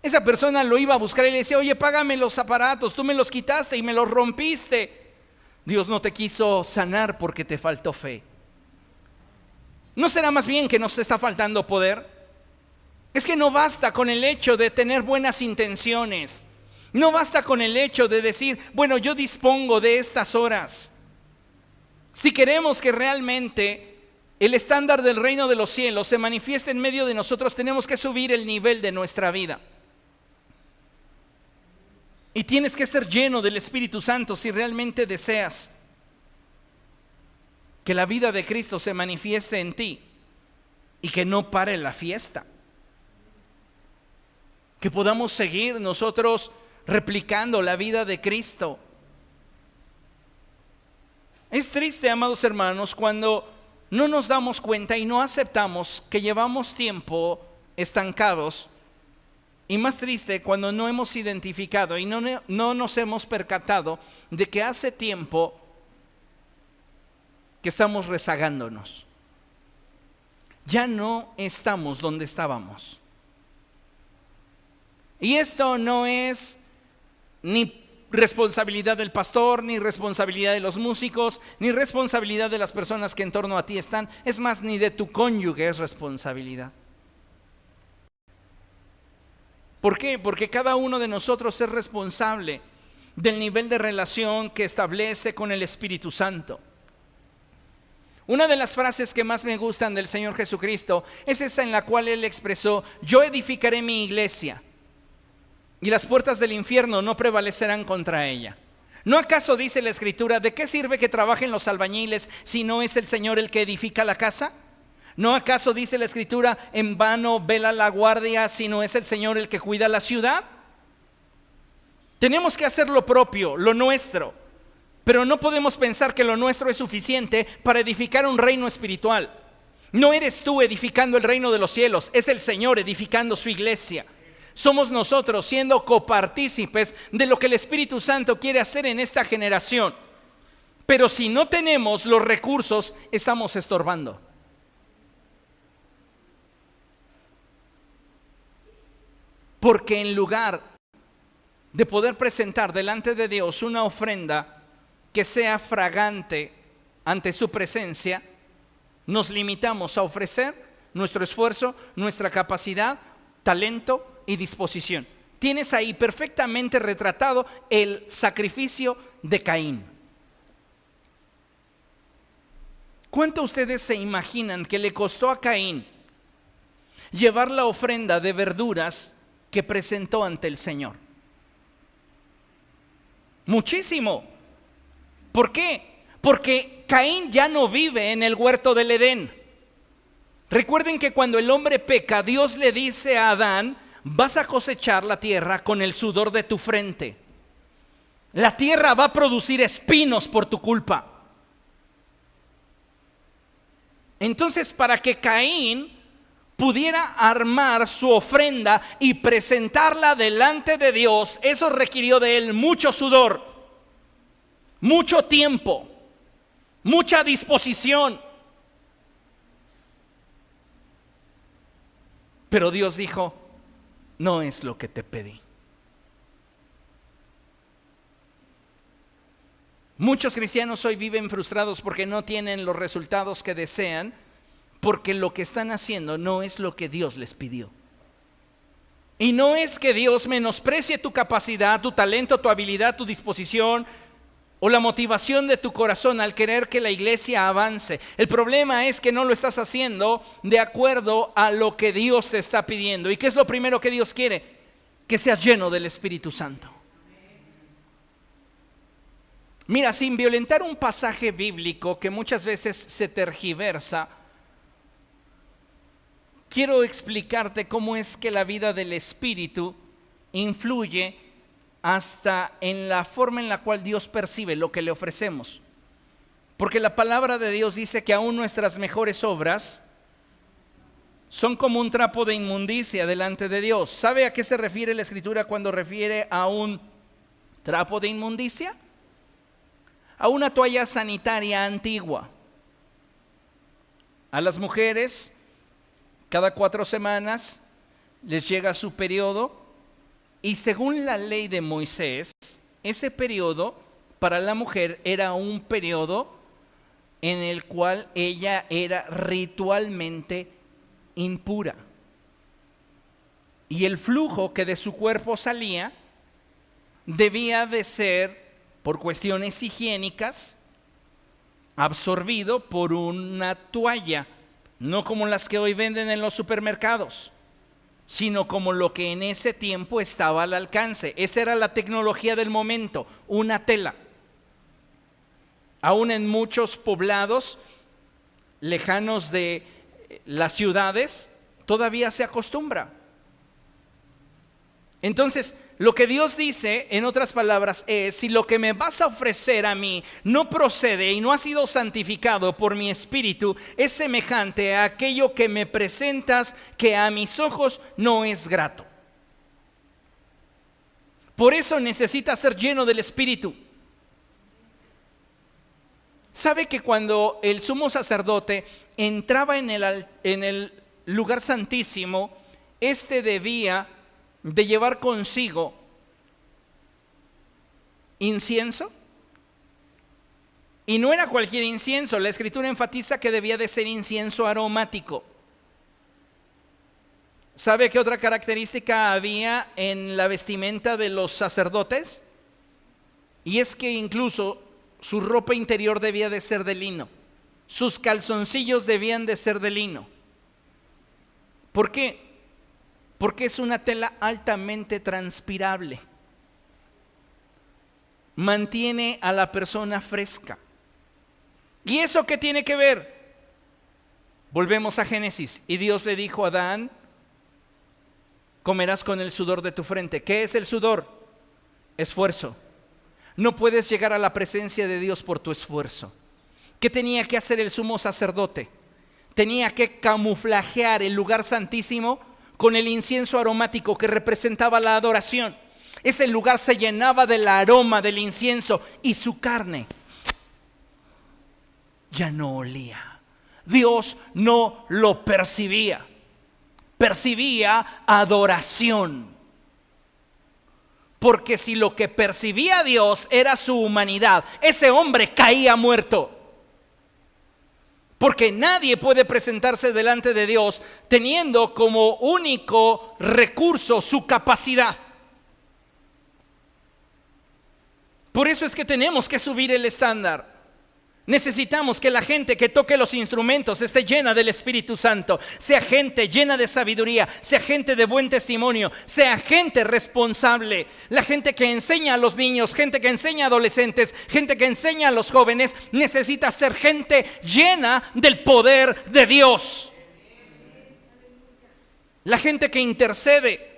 Esa persona lo iba a buscar y le decía: oye, págame los aparatos, tú me los quitaste y me los rompiste. Dios no te quiso sanar porque te faltó fe. ¿No será más bien que nos está faltando poder? Es que no basta con el hecho de tener buenas intenciones. No basta con el hecho de decir: bueno, yo dispongo de estas horas. Si queremos que realmente el estándar del reino de los cielos se manifieste en medio de nosotros, tenemos que subir el nivel de nuestra vida. Y tienes que ser lleno del Espíritu Santo si realmente deseas que la vida de Cristo se manifieste en ti y que no pare la fiesta. Que podamos seguir nosotros replicando la vida de Cristo. Es triste, amados hermanos, cuando no nos damos cuenta y no aceptamos que llevamos tiempo estancados, y más triste cuando no hemos identificado y no nos hemos percatado de que hace tiempo que estamos rezagándonos. Ya no estamos donde estábamos. Y esto no es ni responsabilidad del pastor, ni responsabilidad de los músicos, ni responsabilidad de las personas que en torno a ti están. Es más, ni de tu cónyuge es responsabilidad. ¿Por qué? Porque cada uno de nosotros es responsable del nivel de relación que establece con el Espíritu Santo. Una de las frases que más me gustan del Señor Jesucristo es esa en la cual Él expresó: yo edificaré mi iglesia y las puertas del infierno no prevalecerán contra ella. ¿No acaso dice la Escritura, de qué sirve que trabajen los albañiles si no es el Señor el que edifica la casa? ¿No acaso dice la Escritura, en vano vela la guardia si no es el Señor el que cuida la ciudad? Tenemos que hacer lo propio, lo nuestro, pero no podemos pensar que lo nuestro es suficiente para edificar un reino espiritual. No eres tú edificando el reino de los cielos, es el Señor edificando su iglesia. Somos nosotros siendo copartícipes de lo que el Espíritu Santo quiere hacer en esta generación. Pero si no tenemos los recursos, estamos estorbando. Porque en lugar de poder presentar delante de Dios una ofrenda que sea fragante ante su presencia, nos limitamos a ofrecer nuestro esfuerzo, nuestra capacidad, talento y disposición. Tienes ahí perfectamente retratado el sacrificio de Caín. ¿Cuánto ustedes se imaginan que le costó a Caín llevar la ofrenda de verduras que presentó ante el Señor? Muchísimo. ¿Por qué? Porque Caín ya no vive en el huerto del Edén. Recuerden que cuando el hombre peca, Dios le dice a Adán: vas a cosechar la tierra con el sudor de tu frente. La tierra va a producir espinos por tu culpa. Entonces, para que Caín pudiera armar su ofrenda y presentarla delante de Dios, eso requirió de él mucho sudor, mucho tiempo, mucha disposición. Pero Dios dijo: no es lo que te pedí. Muchos cristianos hoy viven frustrados porque no tienen los resultados que desean, porque lo que están haciendo no es lo que Dios les pidió. Y no es que Dios menosprecie tu capacidad, tu talento, tu habilidad, tu disposición o la motivación de tu corazón al querer que la iglesia avance. El problema es que no lo estás haciendo de acuerdo a lo que Dios te está pidiendo. ¿Y qué es lo primero que Dios quiere? Que seas lleno del Espíritu Santo. Mira, sin violentar un pasaje bíblico que muchas veces se tergiversa, quiero explicarte cómo es que la vida del Espíritu influye hasta en la forma en la cual Dios percibe lo que le ofrecemos. Porque la palabra de Dios dice que aún nuestras mejores obras son como un trapo de inmundicia delante de Dios. ¿Sabe a qué se refiere la Escritura cuando refiere a un trapo de inmundicia? A una toalla sanitaria antigua. A las mujeres, cada 4 semanas les llega su periodo, y según la ley de Moisés, ese periodo para la mujer era un periodo en el cual ella era ritualmente impura. Y el flujo que de su cuerpo salía debía de ser, por cuestiones higiénicas, absorbido por una toalla, no como las que hoy venden en los supermercados, sino como lo que en ese tiempo estaba al alcance. Esa era la tecnología del momento, una tela. Aún en muchos poblados lejanos de las ciudades, todavía se acostumbra. Entonces, lo que Dios dice, en otras palabras, es: si lo que me vas a ofrecer a mí no procede y no ha sido santificado por mi espíritu, es semejante a aquello que me presentas, que a mis ojos no es grato. Por eso necesitas ser lleno del Espíritu. ¿Sabe que cuando el sumo sacerdote entraba en el lugar santísimo, debía de llevar consigo incienso? Y no era cualquier incienso. La Escritura enfatiza que debía de ser incienso aromático. ¿Sabe qué otra característica había en la vestimenta de los sacerdotes? Y es que incluso su ropa interior debía de ser de lino. Sus calzoncillos debían de ser de lino. ¿Por qué? Porque es una tela altamente transpirable. Mantiene a la persona fresca. ¿Y eso qué tiene que ver? Volvemos a Génesis. Y Dios le dijo a Adán: comerás con el sudor de tu frente. ¿Qué es el sudor? Esfuerzo. No puedes llegar a la presencia de Dios por tu esfuerzo. ¿Qué tenía que hacer el sumo sacerdote? Tenía que camuflajear el lugar santísimo con el incienso aromático que representaba la adoración. Ese lugar se llenaba del aroma del incienso y su carne ya no olía. Dios no lo percibía. Percibía adoración. Porque si lo que percibía Dios era su humanidad, ese hombre caía muerto. Porque nadie puede presentarse delante de Dios teniendo como único recurso su capacidad. Por eso es que tenemos que subir el estándar. Necesitamos que la gente que toque los instrumentos esté llena del Espíritu Santo, sea gente llena de sabiduría, sea gente de buen testimonio, sea gente responsable. La gente que enseña a los niños, gente que enseña a adolescentes, gente que enseña a los jóvenes, necesita ser gente llena del poder de Dios. La gente que intercede.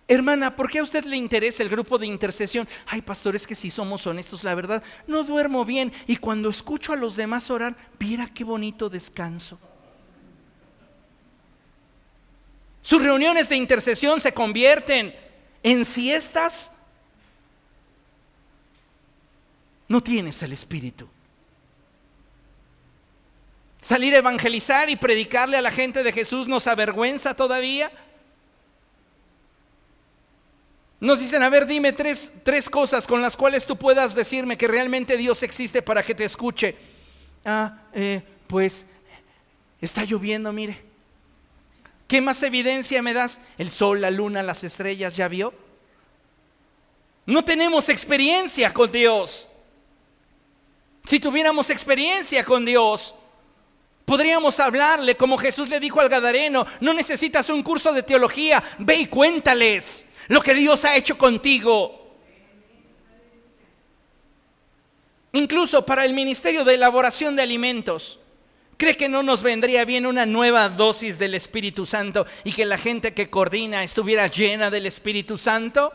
Hermana, ¿por qué a usted le interesa el grupo de intercesión? Ay, pastor, es que si somos honestos, la verdad, no duermo bien. Y cuando escucho a los demás orar, viera qué bonito descanso. Sus reuniones de intercesión se convierten en siestas. No tienes el Espíritu. Salir a evangelizar y predicarle a la gente de Jesús nos avergüenza todavía. Nos dicen: a ver, dime tres cosas con las cuales tú puedas decirme que realmente Dios existe para que te escuche. Pues está lloviendo, mire. ¿Qué más evidencia me das? El sol, la luna, las estrellas, ¿ya vio? No tenemos experiencia con Dios. Si tuviéramos experiencia con Dios, podríamos hablarle como Jesús le dijo al gadareno: no necesitas un curso de teología, ve y cuéntales lo que Dios ha hecho contigo. Incluso para el ministerio de elaboración de alimentos, ¿cree que no nos vendría bien una nueva dosis del Espíritu Santo y que la gente que coordina estuviera llena del Espíritu Santo?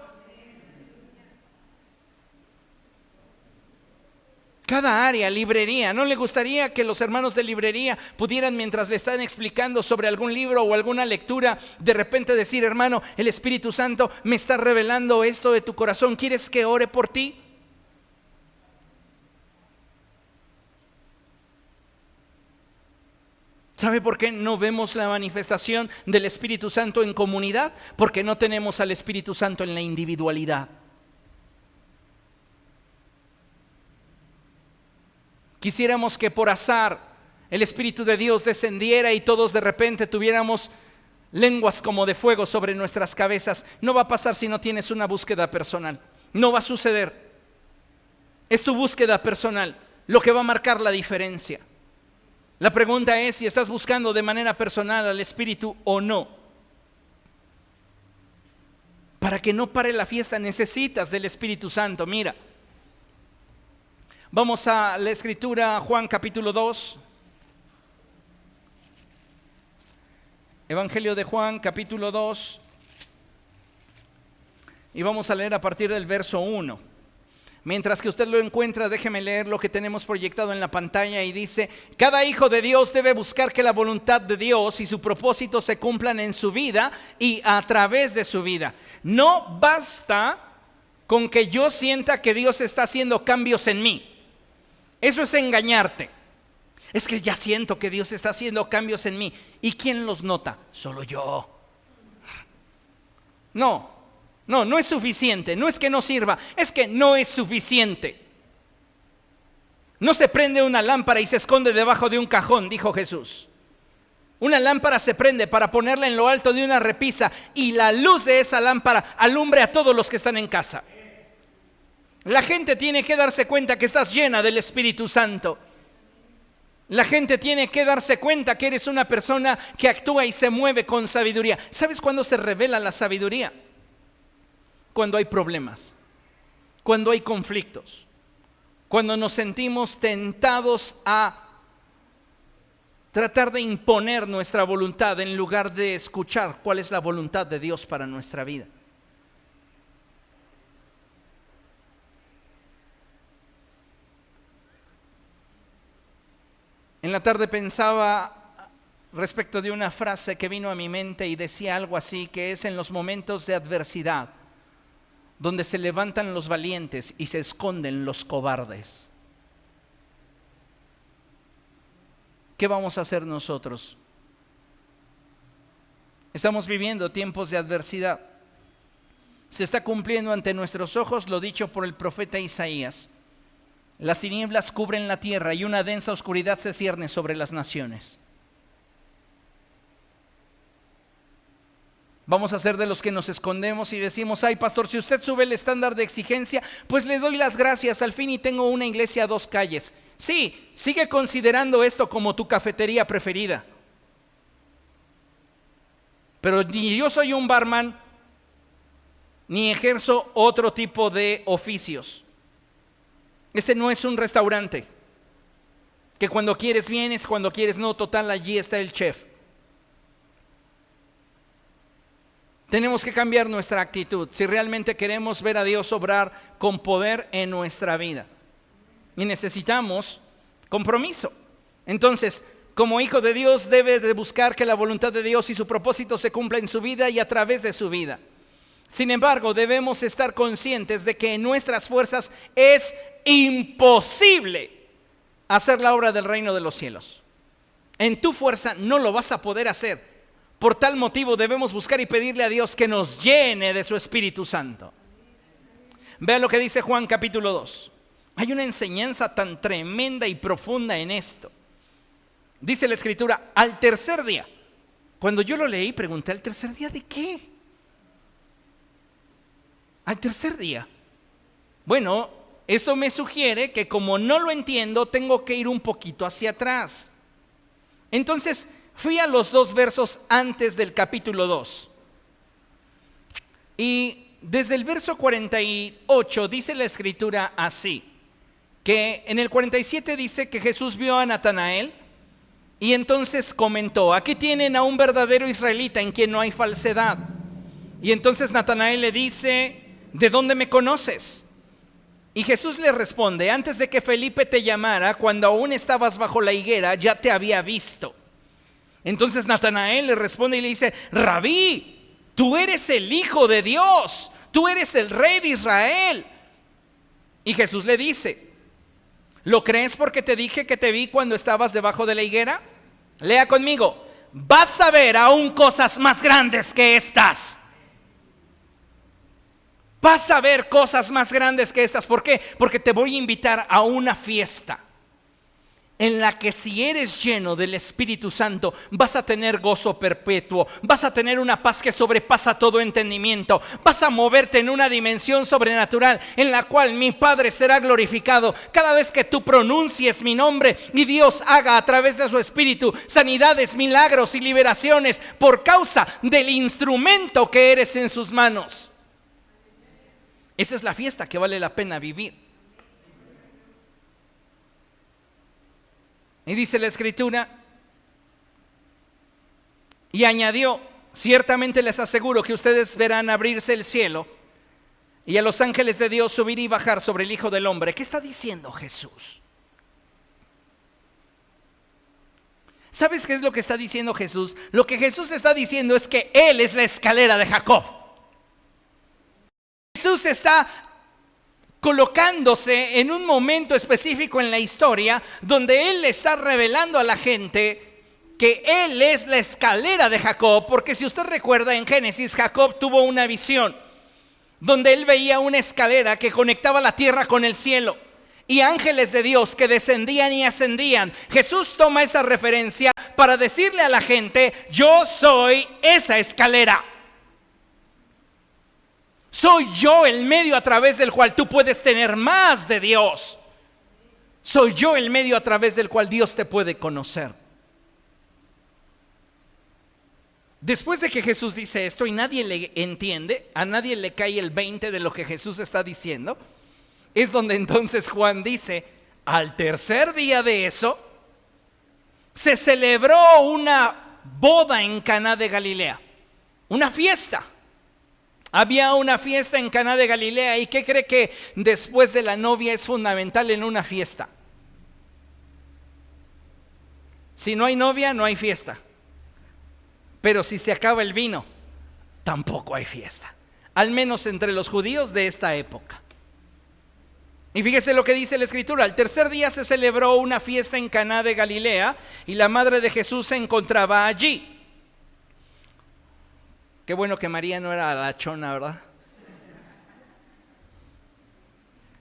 Cada área, librería, ¿no le gustaría que los hermanos de librería pudieran, mientras le están explicando sobre algún libro o alguna lectura, de repente decir: hermano, el Espíritu Santo me está revelando esto de tu corazón, ¿quieres que ore por ti? ¿Sabe por qué no vemos la manifestación del Espíritu Santo en comunidad? Porque no tenemos al Espíritu Santo en la individualidad. Quisiéramos que por azar el Espíritu de Dios descendiera y todos de repente tuviéramos lenguas como de fuego sobre nuestras cabezas. No va a pasar si no tienes una búsqueda personal. No va a suceder. Es tu búsqueda personal lo que va a marcar la diferencia. La pregunta es si estás buscando de manera personal al Espíritu o no. Para que no pare la fiesta necesitas del Espíritu Santo. Mira, vamos a la escritura, Juan capítulo 2. Evangelio de Juan capítulo 2. Y vamos a leer a partir del verso 1. Mientras que usted lo encuentra, déjeme leer lo que tenemos proyectado en la pantalla y dice: cada hijo de Dios debe buscar que la voluntad de Dios y su propósito se cumplan en su vida y a través de su vida. No basta con que yo sienta que Dios está haciendo cambios en mí. Eso es engañarte. Es que ya siento que Dios está haciendo cambios en mí. ¿Y quién los nota? Solo yo. No es suficiente. No es que no sirva, es que no es suficiente. No se prende una lámpara y se esconde debajo de un cajón, dijo Jesús. Una lámpara se prende para ponerla en lo alto de una repisa y la luz de esa lámpara alumbre a todos los que están en casa. La gente tiene que darse cuenta que estás llena del Espíritu Santo. La gente tiene que darse cuenta que eres una persona que actúa y se mueve con sabiduría. ¿Sabes cuándo se revela la sabiduría? Cuando hay problemas, cuando hay conflictos, cuando nos sentimos tentados a tratar de imponer nuestra voluntad en lugar de escuchar cuál es la voluntad de Dios para nuestra vida. En la tarde pensaba respecto de una frase que vino a mi mente y decía algo así, que es: en los momentos de adversidad donde se levantan los valientes y se esconden los cobardes. ¿Qué vamos a hacer nosotros? Estamos viviendo tiempos de adversidad. Se está cumpliendo ante nuestros ojos lo dicho por el profeta Isaías. Las tinieblas cubren la tierra y una densa oscuridad se cierne sobre las naciones. Vamos a ser de los que nos escondemos y decimos: ay, pastor, si usted sube el estándar de exigencia, pues le doy las gracias, al fin y tengo una iglesia a 2 calles. Sí, sigue considerando esto como tu cafetería preferida. Pero ni yo soy un barman, ni ejerzo otro tipo de oficios. Este no es un restaurante que cuando quieres vienes, cuando quieres no, total, allí está el chef. Tenemos que cambiar nuestra actitud si realmente queremos ver a Dios obrar con poder en nuestra vida. Y necesitamos compromiso. Entonces, como hijo de Dios, debe de buscar que la voluntad de Dios y su propósito se cumpla en su vida y a través de su vida. Sin embargo, debemos estar conscientes de que en nuestras fuerzas es imposible hacer la obra del reino de los cielos. En tu fuerza no lo vas a poder hacer. Por tal motivo debemos buscar y pedirle a Dios que nos llene de su Espíritu Santo. Vean lo que dice Juan capítulo 2. Hay una enseñanza tan tremenda y profunda en esto. Dice la Escritura: al tercer día. Cuando yo lo leí, pregunté: ¿al tercer día de qué? Al tercer día. Bueno, esto me sugiere que como no lo entiendo, tengo que ir un poquito hacia atrás. Entonces, fui a los 2 versos antes del capítulo 2. Y desde el verso 48 dice la Escritura así, que en el 47 dice que Jesús vio a Natanael y entonces comentó: aquí tienen a un verdadero israelita en quien no hay falsedad. Y entonces Natanael le dice: ¿de dónde me conoces? Y Jesús le responde: antes de que Felipe te llamara, cuando aún estabas bajo la higuera, ya te había visto. Entonces Natanael le responde y le dice: Rabí, tú eres el Hijo de Dios, tú eres el Rey de Israel. Y Jesús le dice: ¿lo crees porque te dije que te vi cuando estabas debajo de la higuera? Lea conmigo: vas a ver aún cosas más grandes que estas. Vas a ver cosas más grandes que estas. ¿Por qué? Porque te voy a invitar a una fiesta en la que, si eres lleno del Espíritu Santo, vas a tener gozo perpetuo, vas a tener una paz que sobrepasa todo entendimiento, vas a moverte en una dimensión sobrenatural en la cual mi Padre será glorificado cada vez que tú pronuncies mi nombre y Dios haga a través de su Espíritu sanidades, milagros y liberaciones por causa del instrumento que eres en sus manos. Esa es la fiesta que vale la pena vivir. Y dice la Escritura, y añadió: ciertamente les aseguro que ustedes verán abrirse el cielo y a los ángeles de Dios subir y bajar sobre el Hijo del Hombre. ¿Qué está diciendo Jesús? ¿Sabes qué es lo que está diciendo Jesús? Lo que Jesús está diciendo es que Él es la escalera de Jacob. Jesús está colocándose en un momento específico en la historia donde Él le está revelando a la gente que Él es la escalera de Jacob. Porque si usted recuerda, en Génesis, Jacob tuvo una visión donde él veía una escalera que conectaba la tierra con el cielo y ángeles de Dios que descendían y ascendían. Jesús toma esa referencia para decirle a la gente: yo soy esa escalera. Soy yo el medio a través del cual tú puedes tener más de Dios. Soy yo el medio a través del cual Dios te puede conocer. Después de que Jesús dice esto y nadie le entiende, a nadie le cae el 20 de lo que Jesús está diciendo, es donde entonces Juan dice, al tercer día de eso, se celebró una boda en Caná de Galilea, una fiesta. Había una fiesta en Caná de Galilea. ¿Y qué cree que después de la novia es fundamental en una fiesta? Si no hay novia, no hay fiesta. Pero si se acaba el vino, tampoco hay fiesta. Al menos entre los judíos de esta época. Y fíjese lo que dice la Escritura. Al tercer día se celebró una fiesta en Caná de Galilea y la madre de Jesús se encontraba allí. Qué bueno que María no era la chona, ¿verdad?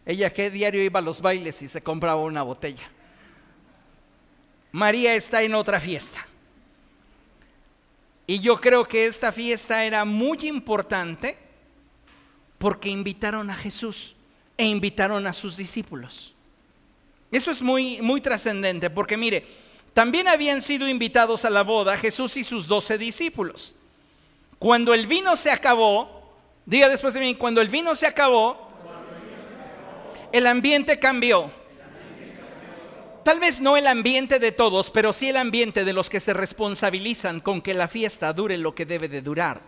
Ella que diario iba a los bailes y se compraba una botella. María está en otra fiesta. Y yo creo que esta fiesta era muy importante porque invitaron a Jesús e invitaron a sus discípulos. Eso es muy, muy trascendente porque mire, también habían sido invitados a la boda Jesús y sus 12 discípulos. Cuando el vino se acabó, diga después de mí, cuando el vino se acabó, el ambiente cambió. Tal vez no el ambiente de todos, pero sí el ambiente de los que se responsabilizan con que la fiesta dure lo que debe de durar.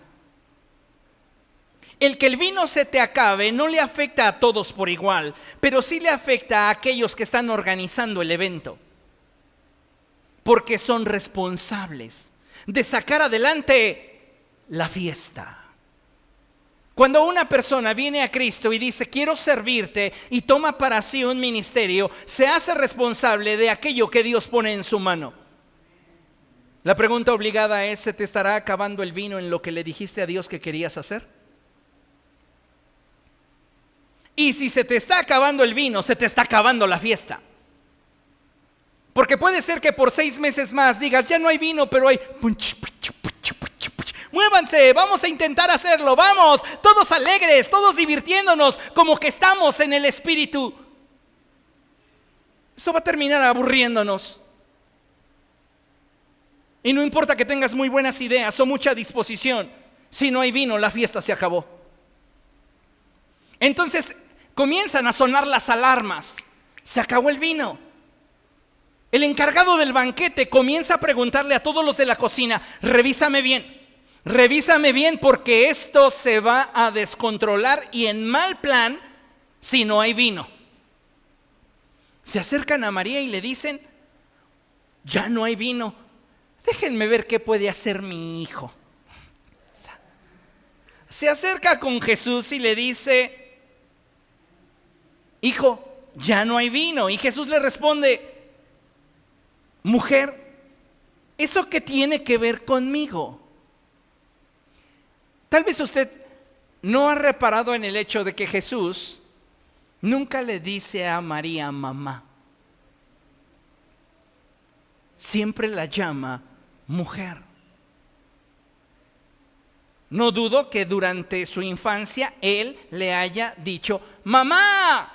El que el vino se te acabe no le afecta a todos por igual, pero sí le afecta a aquellos que están organizando el evento, porque son responsables de sacar adelante la fiesta. Cuando una persona viene a Cristo y dice quiero servirte y toma para sí un ministerio, se hace responsable de aquello que Dios pone en su mano. La pregunta obligada es, ¿se te estará acabando el vino en lo que le dijiste a Dios que querías hacer? Y si se te está acabando el vino, se te está acabando la fiesta. Porque puede ser que por 6 meses más digas, ya no hay vino, pero hay... Muévanse, vamos a intentar hacerlo, vamos, todos alegres, todos divirtiéndonos, como que estamos en el Espíritu. Eso va a terminar aburriéndonos. Y no importa que tengas muy buenas ideas o mucha disposición, si no hay vino, la fiesta se acabó. Entonces comienzan a sonar las alarmas, se acabó el vino. El encargado del banquete comienza a preguntarle a todos los de la cocina, revísame bien porque esto se va a descontrolar y en mal plan si no hay vino. Se acercan a María y le dicen, ya no hay vino, déjenme ver qué puede hacer mi hijo. Se acerca con Jesús y le dice, hijo, ya no hay vino. Y Jesús le responde, mujer, ¿eso qué tiene que ver conmigo? Tal vez usted no ha reparado en el hecho de que Jesús nunca le dice a María mamá. Siempre la llama mujer. No dudo que durante su infancia él le haya dicho mamá.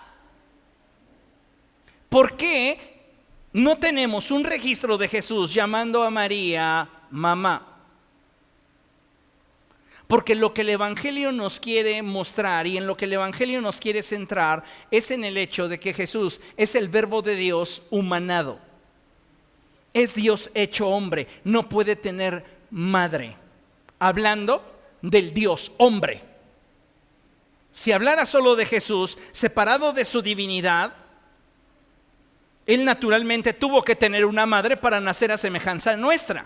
¿Por qué no tenemos un registro de Jesús llamando a María mamá? Porque lo que el Evangelio nos quiere mostrar y en lo que el Evangelio nos quiere centrar es en el hecho de que Jesús es el Verbo de Dios humanado. Es Dios hecho hombre, no puede tener madre. Hablando del Dios hombre. Si hablara solo de Jesús, separado de su divinidad, él naturalmente tuvo que tener una madre para nacer a semejanza nuestra.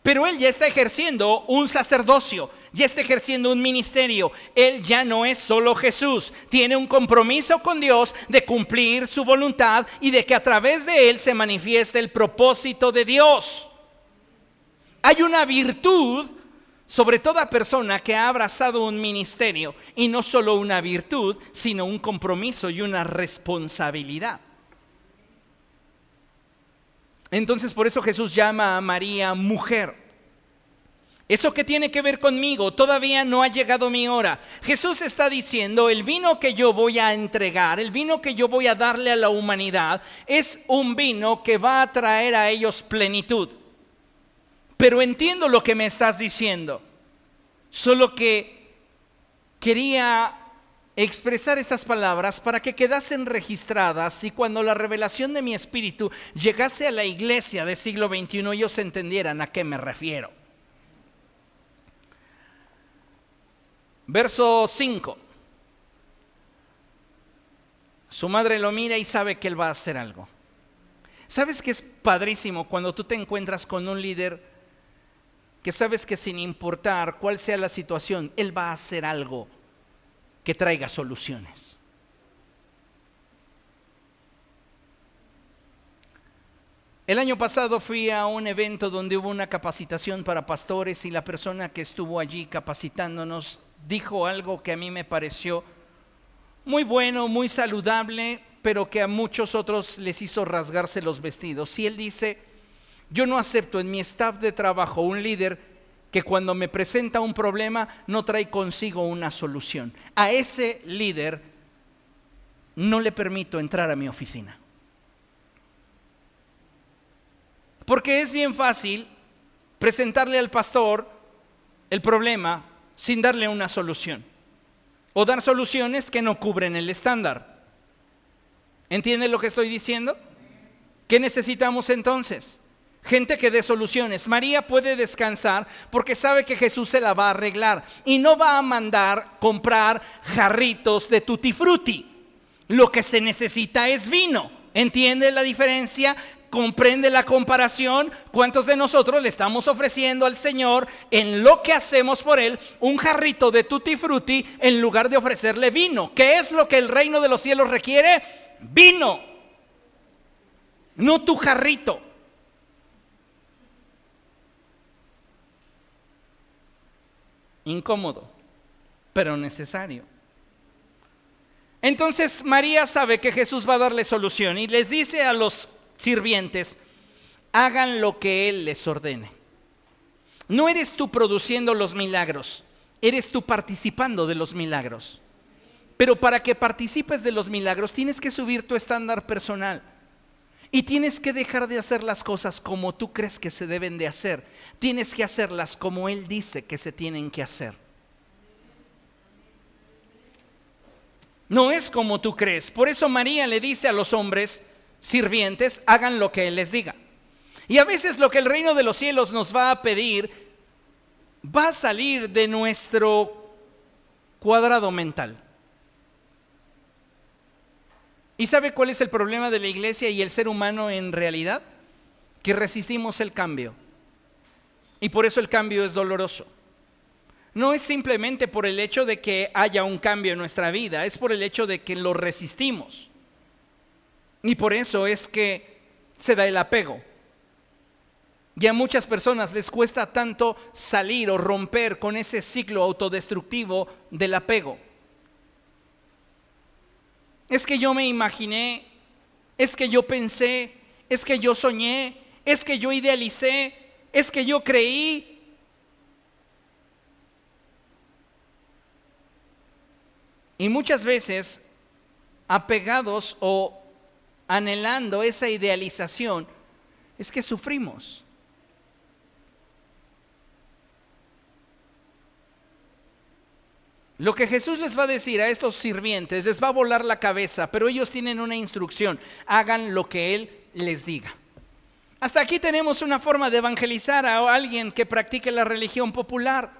Pero él ya está ejerciendo un sacerdocio, ya está ejerciendo un ministerio. Él ya no es solo Jesús, tiene un compromiso con Dios de cumplir su voluntad y de que a través de él se manifieste el propósito de Dios. Hay una virtud sobre toda persona que ha abrazado un ministerio, y no solo una virtud, sino un compromiso y una responsabilidad. Entonces por eso Jesús llama a María mujer. Eso que tiene que ver conmigo, todavía no ha llegado mi hora. Jesús está diciendo, el vino que yo voy a entregar, el vino que yo voy a darle a la humanidad, es un vino que va a traer a ellos plenitud. Pero entiendo lo que me estás diciendo, solo que quería expresar estas palabras para que quedasen registradas y cuando la revelación de mi espíritu llegase a la iglesia del siglo XXI, ellos entendieran a qué me refiero. Verso 5. Su madre lo mira y sabe que él va a hacer algo. ¿Sabes qué es padrísimo cuando tú te encuentras con un líder que sabes que sin importar cuál sea la situación, él va a hacer algo que traiga soluciones? El año pasado fui a un evento donde hubo una capacitación para pastores y la persona que estuvo allí capacitándonos dijo algo que a mí me pareció muy bueno, muy saludable, pero que a muchos otros les hizo rasgarse los vestidos. Y él dice, yo no acepto en mi staff de trabajo un líder que cuando me presenta un problema no trae consigo una solución. A ese líder no le permito entrar a mi oficina. Porque es bien fácil presentarle al pastor el problema sin darle una solución. O dar soluciones que no cubren el estándar. ¿Entienden lo que estoy diciendo? ¿Qué necesitamos entonces? Gente que dé soluciones. María puede descansar porque sabe que Jesús se la va a arreglar. Y no va a mandar comprar jarritos de tutti frutti. Lo que se necesita es vino. ¿Entiende la diferencia? ¿Comprende la comparación? ¿Cuántos de nosotros le estamos ofreciendo al Señor en lo que hacemos por Él un jarrito de tutti frutti en lugar de ofrecerle vino? ¿Qué es lo que el reino de los cielos requiere? Vino, no tu jarrito. Incómodo, pero necesario. Entonces María sabe que Jesús va a darle solución y les dice a los sirvientes, hagan lo que Él les ordene. No eres tú produciendo los milagros, eres tú participando de los milagros. Pero para que participes de los milagros tienes que subir tu estándar personal. Y tienes que dejar de hacer las cosas como tú crees que se deben de hacer. Tienes que hacerlas como Él dice que se tienen que hacer. No es como tú crees. Por eso María le dice a los hombres sirvientes, hagan lo que Él les diga. Y a veces lo que el reino de los cielos nos va a pedir va a salir de nuestro cuadrado mental. ¿Y sabe cuál es el problema de la iglesia y el ser humano en realidad? Que resistimos el cambio. Y por eso el cambio es doloroso. No es simplemente por el hecho de que haya un cambio en nuestra vida, es por el hecho de que lo resistimos. Y por eso es que se da el apego. Y a muchas personas les cuesta tanto salir o romper con ese ciclo autodestructivo del apego. Es que yo me imaginé, es que yo pensé, es que yo soñé, es que yo idealicé, es que yo creí. Y muchas veces, apegados o anhelando esa idealización, es que sufrimos. Lo que Jesús les va a decir a estos sirvientes les va a volar la cabeza, pero ellos tienen una instrucción: hagan lo que Él les diga. Hasta aquí tenemos una forma de evangelizar a alguien que practique la religión popular.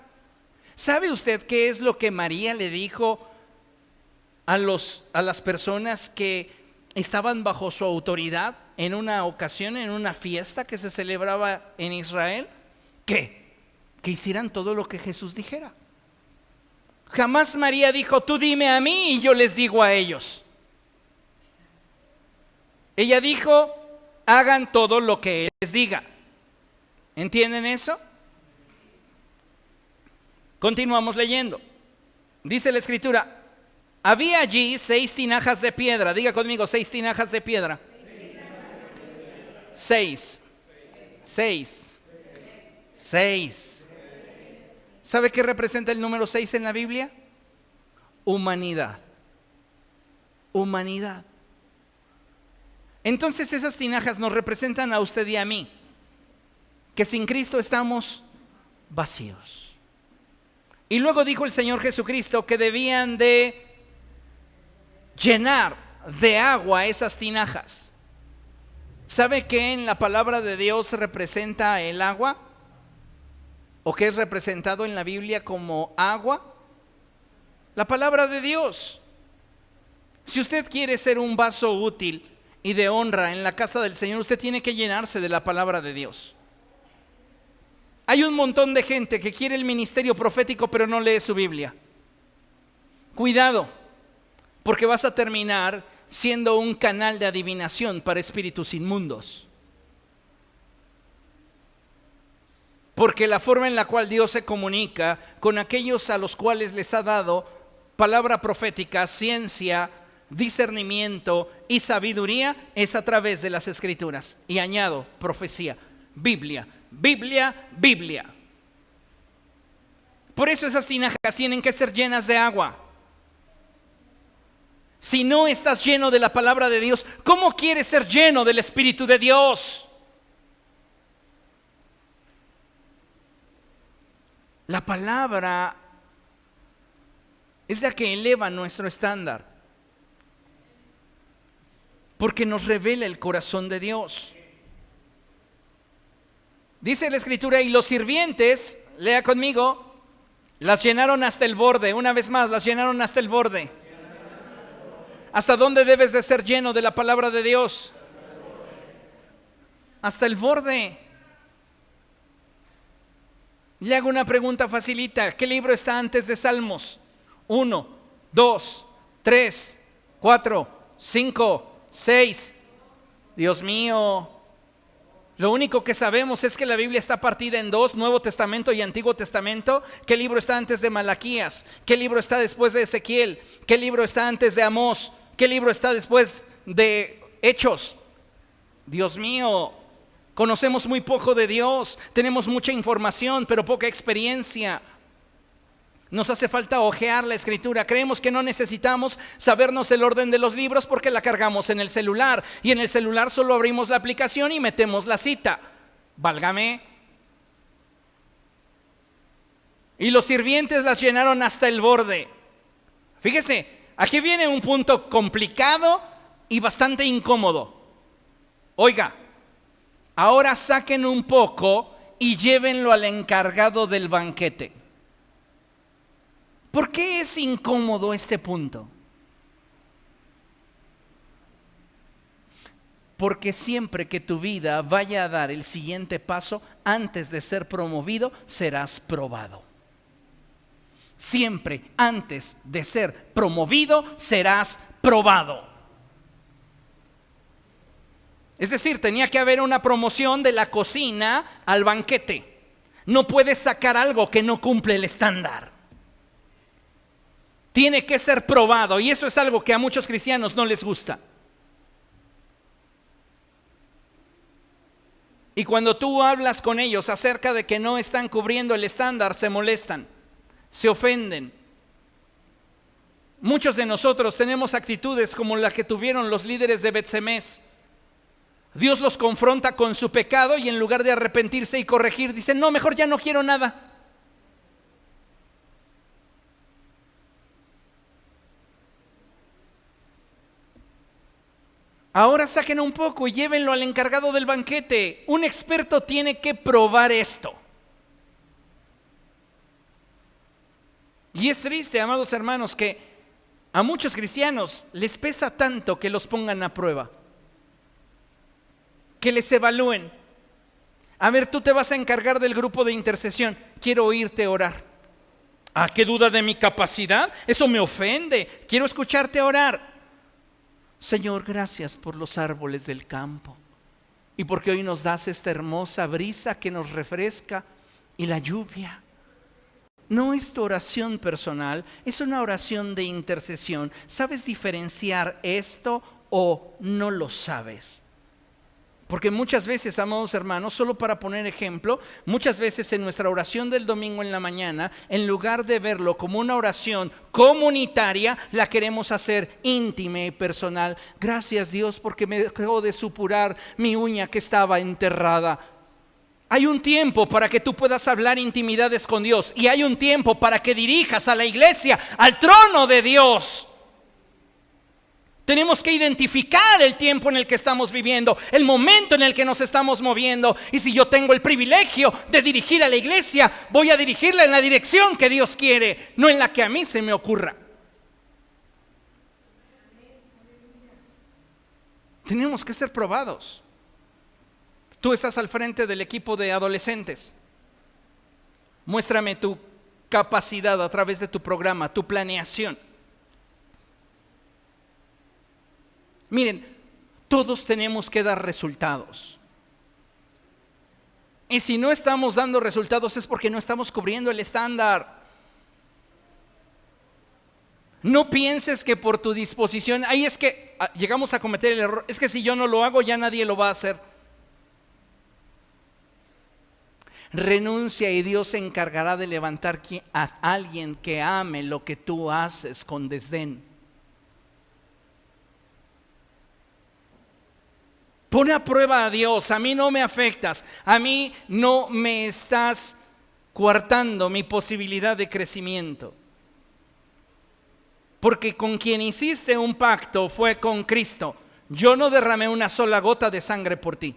¿Sabe usted qué es lo que María le dijo a las personas que estaban bajo su autoridad en una ocasión, en una fiesta que se celebraba en Israel? Que hicieran todo lo que Jesús dijera. Jamás María dijo, tú dime a mí y yo les digo a ellos. Ella dijo, hagan todo lo que Él les diga. ¿Entienden eso? Continuamos leyendo. Dice la Escritura, había allí 6 tinajas de piedra. Diga conmigo, 6 tinajas de piedra. 6. ¿Sabe qué representa el número 6 en la Biblia? Humanidad. Humanidad. Entonces esas tinajas nos representan a usted y a mí, que sin Cristo estamos vacíos. Y luego dijo el Señor Jesucristo que debían de llenar de agua esas tinajas. ¿Sabe qué en la palabra de Dios representa el agua? ¿O qué es representado en la Biblia como agua? La palabra de Dios. Si usted quiere ser un vaso útil y de honra en la casa del Señor, usted tiene que llenarse de la palabra de Dios. Hay un montón de gente que quiere el ministerio profético pero no lee su Biblia. Cuidado, porque vas a terminar siendo un canal de adivinación para espíritus inmundos. Porque la forma en la cual Dios se comunica con aquellos a los cuales les ha dado palabra profética, ciencia, discernimiento y sabiduría es a través de las Escrituras. Y añado, profecía, Biblia, Biblia, Biblia. Por eso esas tinajas tienen que ser llenas de agua. Si no estás lleno de la palabra de Dios, ¿cómo quieres ser lleno del Espíritu de Dios? La palabra es la que eleva nuestro estándar, porque nos revela el corazón de Dios. Dice la Escritura, y los sirvientes, lea conmigo, las llenaron hasta el borde. Una vez más, las llenaron hasta el borde. ¿Hasta dónde debes de ser lleno de la palabra de Dios? Hasta el borde. Le hago una pregunta facilita. ¿Qué libro está antes de Salmos? 1, 2, 3, 4, 5, 6. Dios mío. Lo único que sabemos es que la Biblia está partida en dos, Nuevo Testamento y Antiguo Testamento. ¿Qué libro está antes de Malaquías? ¿Qué libro está después de Ezequiel? ¿Qué libro está antes de Amós? ¿Qué libro está después de Hechos? Dios mío, conocemos muy poco de Dios, tenemos mucha información, pero poca experiencia. Nos hace falta hojear la Escritura. Creemos que no necesitamos sabernos el orden de los libros porque la cargamos en el celular. Y en el celular solo abrimos la aplicación y metemos la cita. Válgame. Y los sirvientes las llenaron hasta el borde. Fíjese, aquí viene un punto complicado y bastante incómodo. Oiga, ahora saquen un poco y llévenlo al encargado del banquete. ¿Por qué es incómodo este punto? Porque siempre que tu vida vaya a dar el siguiente paso, antes de ser promovido, serás probado. Siempre antes de ser promovido, serás probado. Es decir, tenía que haber una promoción de la cocina al banquete. No puedes sacar algo que no cumple el estándar. Tiene que ser probado, y eso es algo que a muchos cristianos no les gusta. Y cuando tú hablas con ellos acerca de que no están cubriendo el estándar, se molestan, se ofenden. Muchos de nosotros tenemos actitudes como la que tuvieron los líderes de Bet-Semes. Dios los confronta con su pecado y en lugar de arrepentirse y corregir, dicen, no, mejor ya no quiero nada. Ahora saquen un poco y llévenlo al encargado del banquete. Un experto tiene que probar esto. Y es triste, amados hermanos, que a muchos cristianos les pesa tanto que los pongan a prueba, que les evalúen. A ver, tú te vas a encargar del grupo de intercesión. Quiero oírte orar. Ah, ¿qué duda de mi capacidad? Eso me ofende. Quiero escucharte orar. Señor, gracias por los árboles del campo y porque hoy nos das esta hermosa brisa que nos refresca y la lluvia. No es tu oración personal, es una oración de intercesión. ¿Sabes diferenciar esto o no lo sabes? Porque muchas veces, amados hermanos, solo para poner ejemplo, muchas veces en nuestra oración del domingo en la mañana, en lugar de verlo como una oración comunitaria, la queremos hacer íntima y personal. Gracias, Dios, porque me dejó de supurar mi uña que estaba enterrada. Hay un tiempo para que tú puedas hablar intimidades con Dios, y hay un tiempo para que dirijas a la iglesia al trono de Dios. Tenemos que identificar el tiempo en el que estamos viviendo, el momento en el que nos estamos moviendo. Y si yo tengo el privilegio de dirigir a la iglesia, voy a dirigirla en la dirección que Dios quiere, no en la que a mí se me ocurra. Tenemos que ser probados. Tú estás al frente del equipo de adolescentes. Muéstrame tu capacidad a través de tu programa, tu planeación. Miren, todos tenemos que dar resultados. Y si no estamos dando resultados es porque no estamos cubriendo el estándar. No pienses que por tu disposición, ahí es que llegamos a cometer el error, es que si yo no lo hago ya nadie lo va a hacer. Renuncia y Dios se encargará de levantar a alguien que ame lo que tú haces con desdén. Pone a prueba a Dios. A mí no me afectas, a mí no me estás coartando mi posibilidad de crecimiento. Porque con quien hiciste un pacto fue con Cristo. Yo no derramé una sola gota de sangre por ti.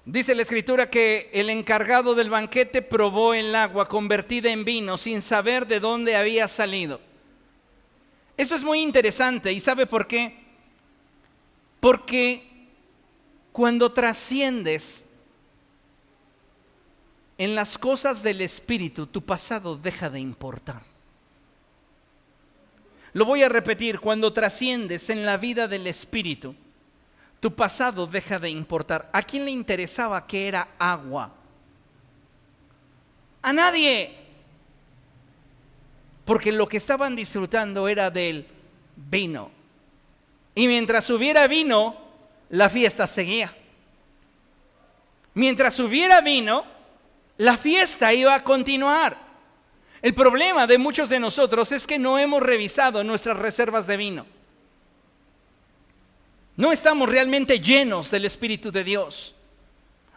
Dice la Escritura que el encargado del banquete probó el agua convertida en vino sin saber de dónde había salido. Esto es muy interesante, ¿y sabe por qué? Porque cuando trasciendes en las cosas del Espíritu, tu pasado deja de importar. Lo voy a repetir, cuando trasciendes en la vida del Espíritu, tu pasado deja de importar. ¿A quién le interesaba que era agua? A nadie. Porque lo que estaban disfrutando era del vino. Y mientras hubiera vino, la fiesta seguía. Mientras hubiera vino, la fiesta iba a continuar. El problema de muchos de nosotros es que no hemos revisado nuestras reservas de vino. No estamos realmente llenos del Espíritu de Dios.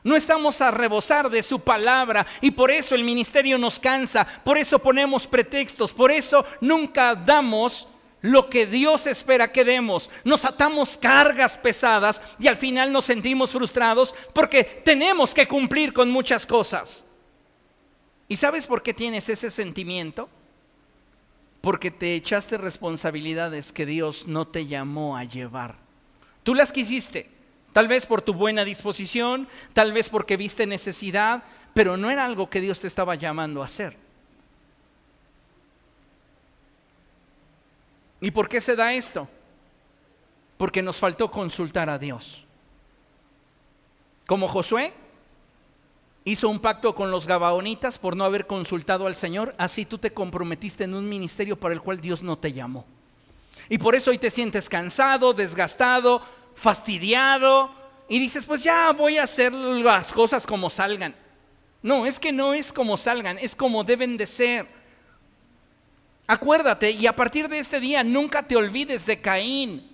No estamos a rebosar de su palabra, y por eso el ministerio nos cansa, por eso ponemos pretextos, por eso nunca damos lo que Dios espera que demos. Nos atamos cargas pesadas y al final nos sentimos frustrados porque tenemos que cumplir con muchas cosas. ¿Y sabes por qué tienes ese sentimiento? Porque te echaste responsabilidades que Dios no te llamó a llevar. Tú las quisiste. Tal vez por tu buena disposición, tal vez porque viste necesidad, pero no era algo que Dios te estaba llamando a hacer. ¿Y por qué se da esto? Porque nos faltó consultar a Dios. Como Josué hizo un pacto con los gabaonitas por no haber consultado al Señor, así tú te comprometiste en un ministerio para el cual Dios no te llamó. Y por eso hoy te sientes cansado, desgastado, fastidiado, y dices, pues ya voy a hacer las cosas como salgan. No, es que no es como salgan, es como deben de ser. Acuérdate, y a partir de este día nunca te olvides de Caín.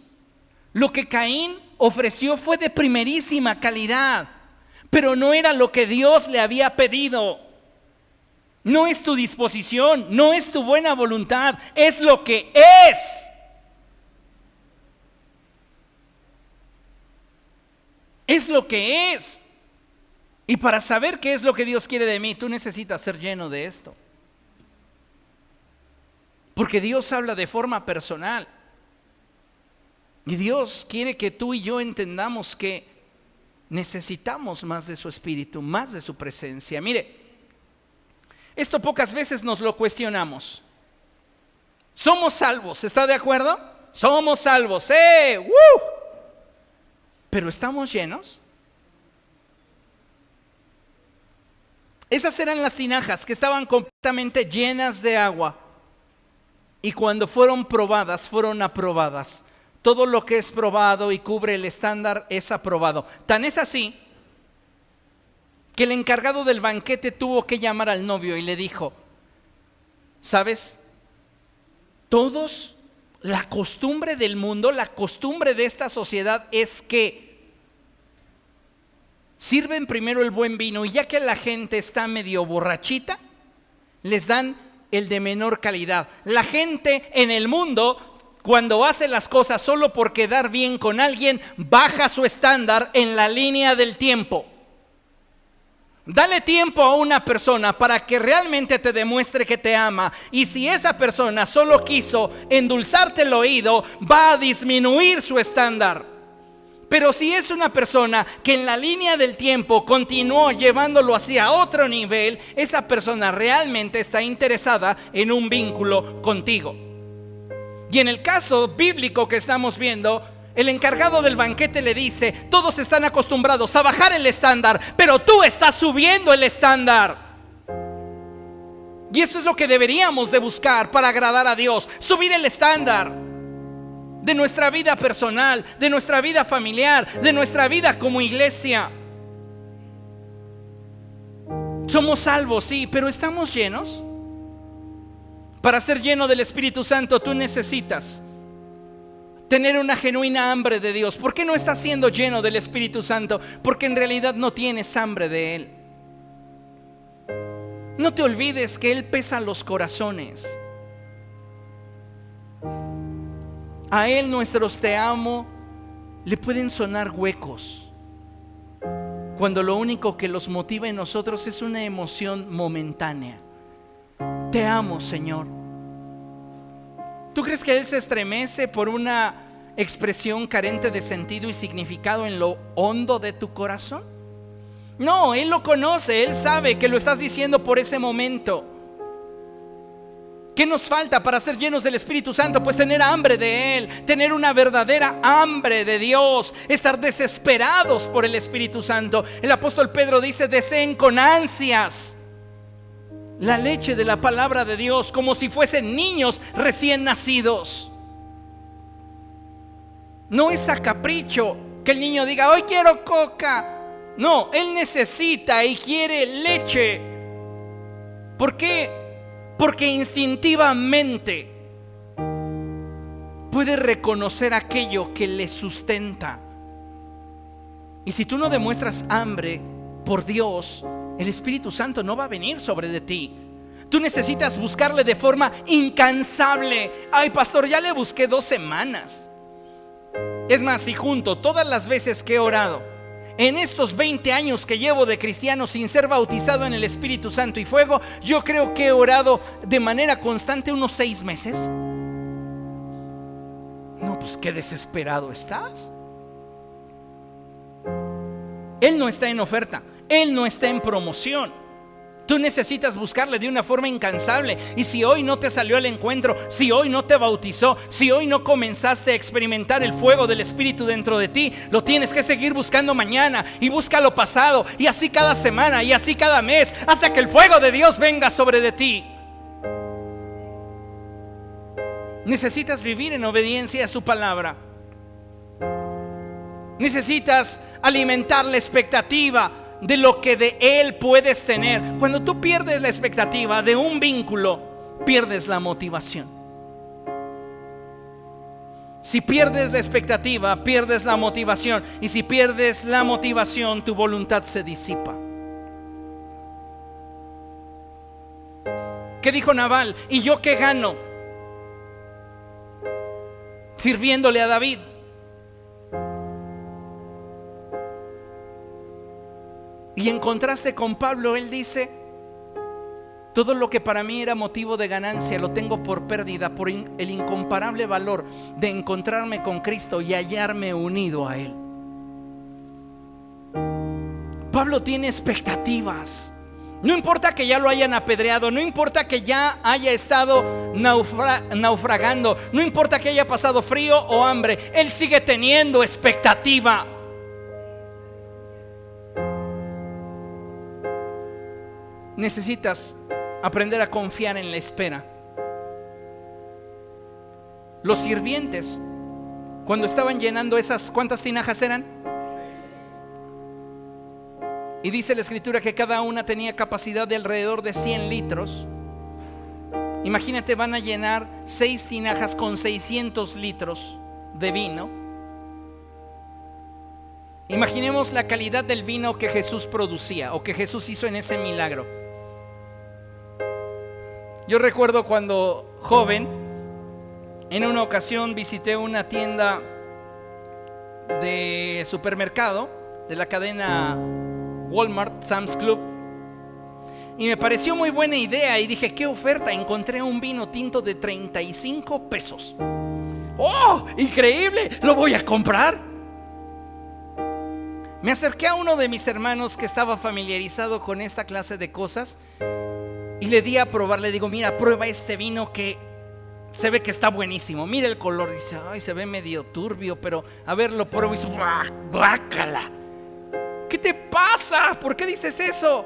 Lo que Caín ofreció fue de primerísima calidad, pero no era lo que Dios le había pedido. No es tu disposición, no es tu buena voluntad, es lo que es. Es lo que es. Y para saber qué es lo que Dios quiere de mí, tú necesitas ser lleno de esto. Porque Dios habla de forma personal. Y Dios quiere que tú y yo entendamos que necesitamos más de su Espíritu, más de su presencia. Mire, esto pocas veces nos lo cuestionamos. Somos salvos, ¿está de acuerdo? Somos salvos, pero ¿estamos llenos? Esas eran las tinajas que estaban completamente llenas de agua. y cuando fueron probadas, fueron aprobadas. Todo lo que es probado y cubre el estándar es aprobado. Tan es así que el encargado del banquete tuvo que llamar al novio y le dijo: ¿sabes? Todos, la costumbre del mundo, la costumbre de esta sociedad es que sirven primero el buen vino y ya que la gente está medio borrachita, les dan el de menor calidad. La gente en el mundo, cuando hace las cosas solo por quedar bien con alguien, baja su estándar en la línea del tiempo. Dale tiempo a una persona para que realmente te demuestre que te ama. Y si esa persona solo quiso endulzarte el oído, va a disminuir su estándar. Pero si es una persona que en la línea del tiempo continuó llevándolo hacia otro nivel, esa persona realmente está interesada en un vínculo contigo. Y en el caso bíblico que estamos viendo, el encargado del banquete le dice: todos están acostumbrados a bajar el estándar, pero tú estás subiendo el estándar. Y eso es lo que deberíamos de buscar para agradar a Dios: subir el estándar de nuestra vida personal, de nuestra vida familiar, de nuestra vida como iglesia. Somos salvos, sí, pero ¿estamos llenos? Para ser lleno del Espíritu Santo, tú necesitas tener una genuina hambre de Dios. ¿Por qué no estás siendo lleno del Espíritu Santo? Porque en realidad no tienes hambre de Él. No te olvides que Él pesa los corazones. A Él nuestros te amo le pueden sonar huecos, cuando lo único que los motiva en nosotros es una emoción momentánea. Te amo, Señor. ¿Tú crees que Él se estremece por una expresión carente de sentido y significado en lo hondo de tu corazón? No, Él lo conoce, Él sabe que lo estás diciendo por ese momento. ¿Qué nos falta para ser llenos del Espíritu Santo? Pues tener hambre de Él, tener una verdadera hambre de Dios, estar desesperados por el Espíritu Santo. El apóstol Pedro dice: deseen con ansias la leche de la palabra de Dios, como si fuesen niños recién nacidos. No es a capricho que el niño diga: hoy quiero coca. No, él necesita y quiere leche. ¿Por qué? Porque instintivamente puede reconocer aquello que le sustenta. Y si tú no demuestras hambre por Dios, el Espíritu Santo no va a venir sobre de ti. Tú necesitas buscarle de forma incansable. Ay, pastor, ya le busqué 2 semanas. Es más, si junto todas las veces que he orado en estos 20 años que llevo de cristiano sin ser bautizado en el Espíritu Santo y fuego, yo creo que he orado de manera constante unos 6 meses. No, pues qué desesperado estás. Él no está en oferta, Él no está en promoción. Tú necesitas buscarle de una forma incansable. Y si hoy no te salió al encuentro, si hoy no te bautizó, si hoy no comenzaste a experimentar el fuego del Espíritu dentro de ti, lo tienes que seguir buscando mañana, y búscalo pasado, y así cada semana, y así cada mes, hasta que el fuego de Dios venga sobre de ti. Necesitas vivir en obediencia a su palabra. Necesitas alimentar la expectativa de lo que de Él puedes tener. Cuando tú pierdes la expectativa de un vínculo, pierdes la motivación. Si pierdes la expectativa, pierdes la motivación. Y si pierdes la motivación, tu voluntad se disipa. ¿Qué dijo Nabal? ¿Y yo qué gano sirviéndole a David? Y en contraste con Pablo, él dice: todo lo que para mí era motivo de ganancia lo tengo por pérdida, por el incomparable valor de encontrarme con Cristo y hallarme unido a Él. Pablo tiene expectativas. No importa que ya lo hayan apedreado, no importa que ya haya estado naufragando, no importa que haya pasado frío o hambre, él sigue teniendo expectativa. Necesitas aprender a confiar en la espera. los sirvientes, cuando estaban llenando esas, ¿cuántas tinajas eran? Y dice la escritura que cada una tenía capacidad de alrededor de 100 litros. Imagínate, van a llenar 6 tinajas con 600 litros de vino. Imaginemos la calidad del vino que Jesús producía o que Jesús hizo en ese milagro. Yo recuerdo cuando joven, en una ocasión visité una tienda de supermercado de la cadena Walmart, Sam's Club, y me pareció muy buena idea y dije, ¿qué oferta? Encontré un vino tinto de 35 pesos. ¡Oh, increíble! ¡Lo voy a comprar! Me acerqué a uno de mis hermanos que estaba familiarizado con esta clase de cosas y le di a probar. Le digo, mira, prueba este vino que se ve que está buenísimo. Mira el color. Dice, ay, se ve medio turbio, pero a ver, lo pruebo y dice, guácala. ¿Qué te pasa? ¿Por qué dices eso?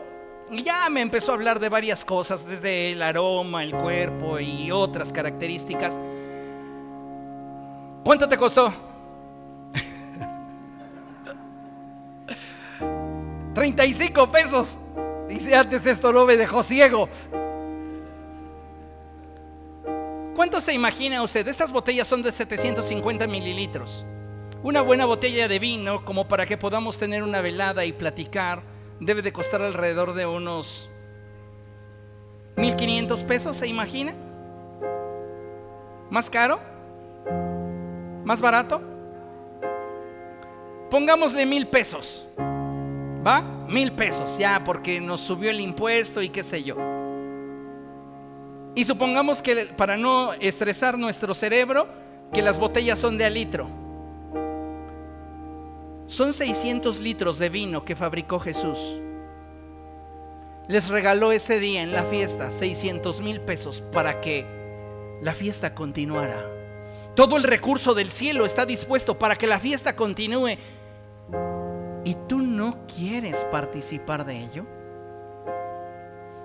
Y ya me empezó a hablar de varias cosas, desde el aroma, el cuerpo y otras características. ¿Cuánto te costó? 35 pesos. Dice, antes esto no me dejó ciego. ¿Cuánto se imagina usted? Estas botellas son de 750 mililitros. Una buena botella de vino, como para que podamos tener una velada y platicar, debe de costar alrededor de unos 1,500 pesos, ¿se imagina? ¿Más caro? ¿Más barato? Pongámosle 1,000 pesos. ¿Va? 1,000 pesos, ya, porque nos subió el impuesto y qué sé yo. Y supongamos que, para no estresar nuestro cerebro, que las botellas son de a litro. Son 600 litros de vino que fabricó Jesús. Les regaló ese día en la fiesta 600,000 pesos para que la fiesta continuara. Todo el recurso del cielo está dispuesto para que la fiesta continúe. ¿Y tú no quieres participar de ello?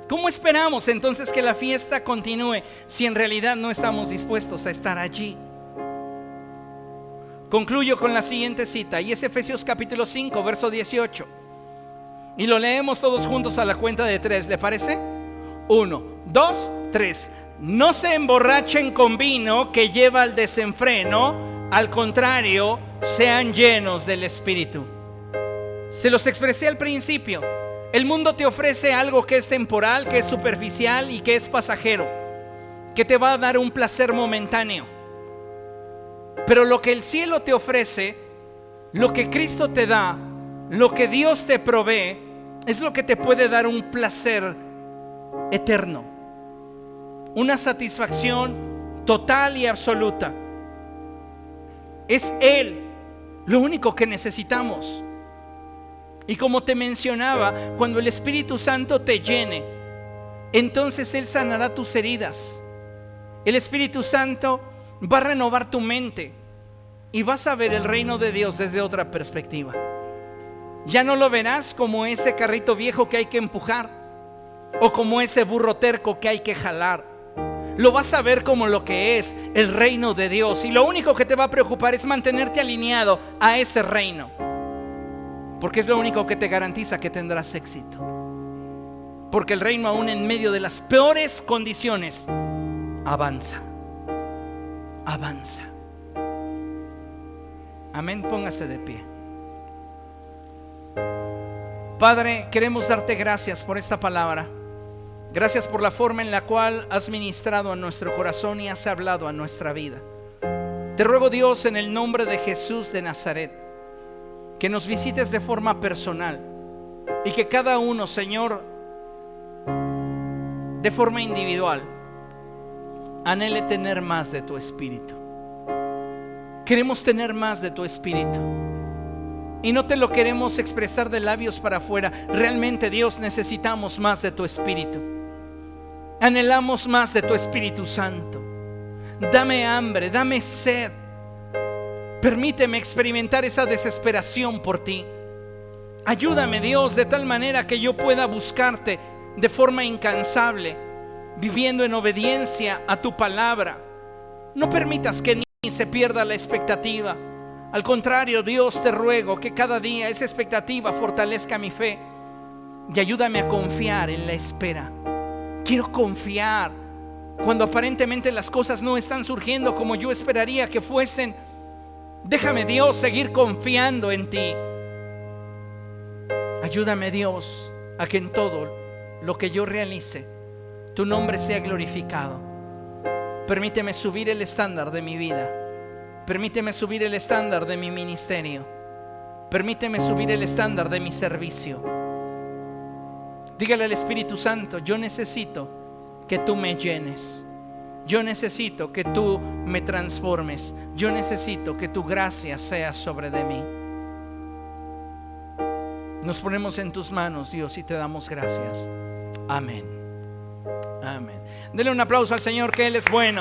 ¿Cómo esperamos entonces que la fiesta continúe si en realidad no estamos dispuestos a estar allí? Concluyo con la siguiente cita, y es Efesios capítulo 5, verso 18. Y lo leemos todos juntos a la cuenta de 3, ¿le parece? 1, 2, 3. No se emborrachen con vino que lleva al desenfreno, al contrario, sean llenos del Espíritu. Se los expresé al principio. El mundo te ofrece algo que es temporal, que es superficial y que es pasajero, que te va a dar un placer momentáneo. Pero lo que el cielo te ofrece, lo que Cristo te da, lo que Dios te provee, es lo que te puede dar un placer eterno, una satisfacción total y absoluta. Es Él lo único que necesitamos. Y como te mencionaba, cuando el Espíritu Santo te llene, entonces Él sanará tus heridas. El Espíritu Santo va a renovar tu mente y vas a ver el reino de Dios desde otra perspectiva. Ya no lo verás como ese carrito viejo que hay que empujar o como ese burro terco que hay que jalar. Lo vas a ver como lo que es el reino de Dios, y lo único que te va a preocupar es mantenerte alineado a ese reino, porque es lo único que te garantiza que tendrás éxito. Porque el reino, aún en medio de las peores condiciones, avanza. Avanza. Amén, póngase de pie. Padre, queremos darte gracias por esta palabra. Gracias por la forma en la cual has ministrado a nuestro corazón y has hablado a nuestra vida. Te ruego, Dios, en el nombre de Jesús de Nazaret, que nos visites de forma personal y que cada uno, Señor, de forma individual, anhele tener más de tu Espíritu. Queremos tener más de tu Espíritu y no te lo queremos expresar de labios para afuera. Realmente, Dios, necesitamos más de tu Espíritu. Anhelamos más de tu Espíritu Santo. Dame hambre, dame sed. Permíteme experimentar esa desesperación por ti. Ayúdame, Dios, de tal manera que yo pueda buscarte de forma incansable, viviendo en obediencia a tu palabra. No permitas que se pierda la expectativa. Al contrario, Dios, te ruego que cada día esa expectativa fortalezca mi fe y ayúdame a confiar en la espera. Quiero confiar cuando aparentemente las cosas no están surgiendo como yo esperaría que fuesen. Déjame, Dios, seguir confiando en ti. Ayúdame, Dios, a que en todo lo que yo realice tu nombre sea glorificado. Permíteme subir el estándar de mi vida. Permíteme subir el estándar de mi ministerio. Permíteme subir el estándar de mi servicio. Dígale al Espíritu Santo: yo necesito que tú me llenes. Yo necesito que tú me transformes. Yo necesito que tu gracia sea sobre de mí. Nos ponemos en tus manos, Dios, y te damos gracias. Amén. Amén. Dele un aplauso al Señor, que Él es bueno.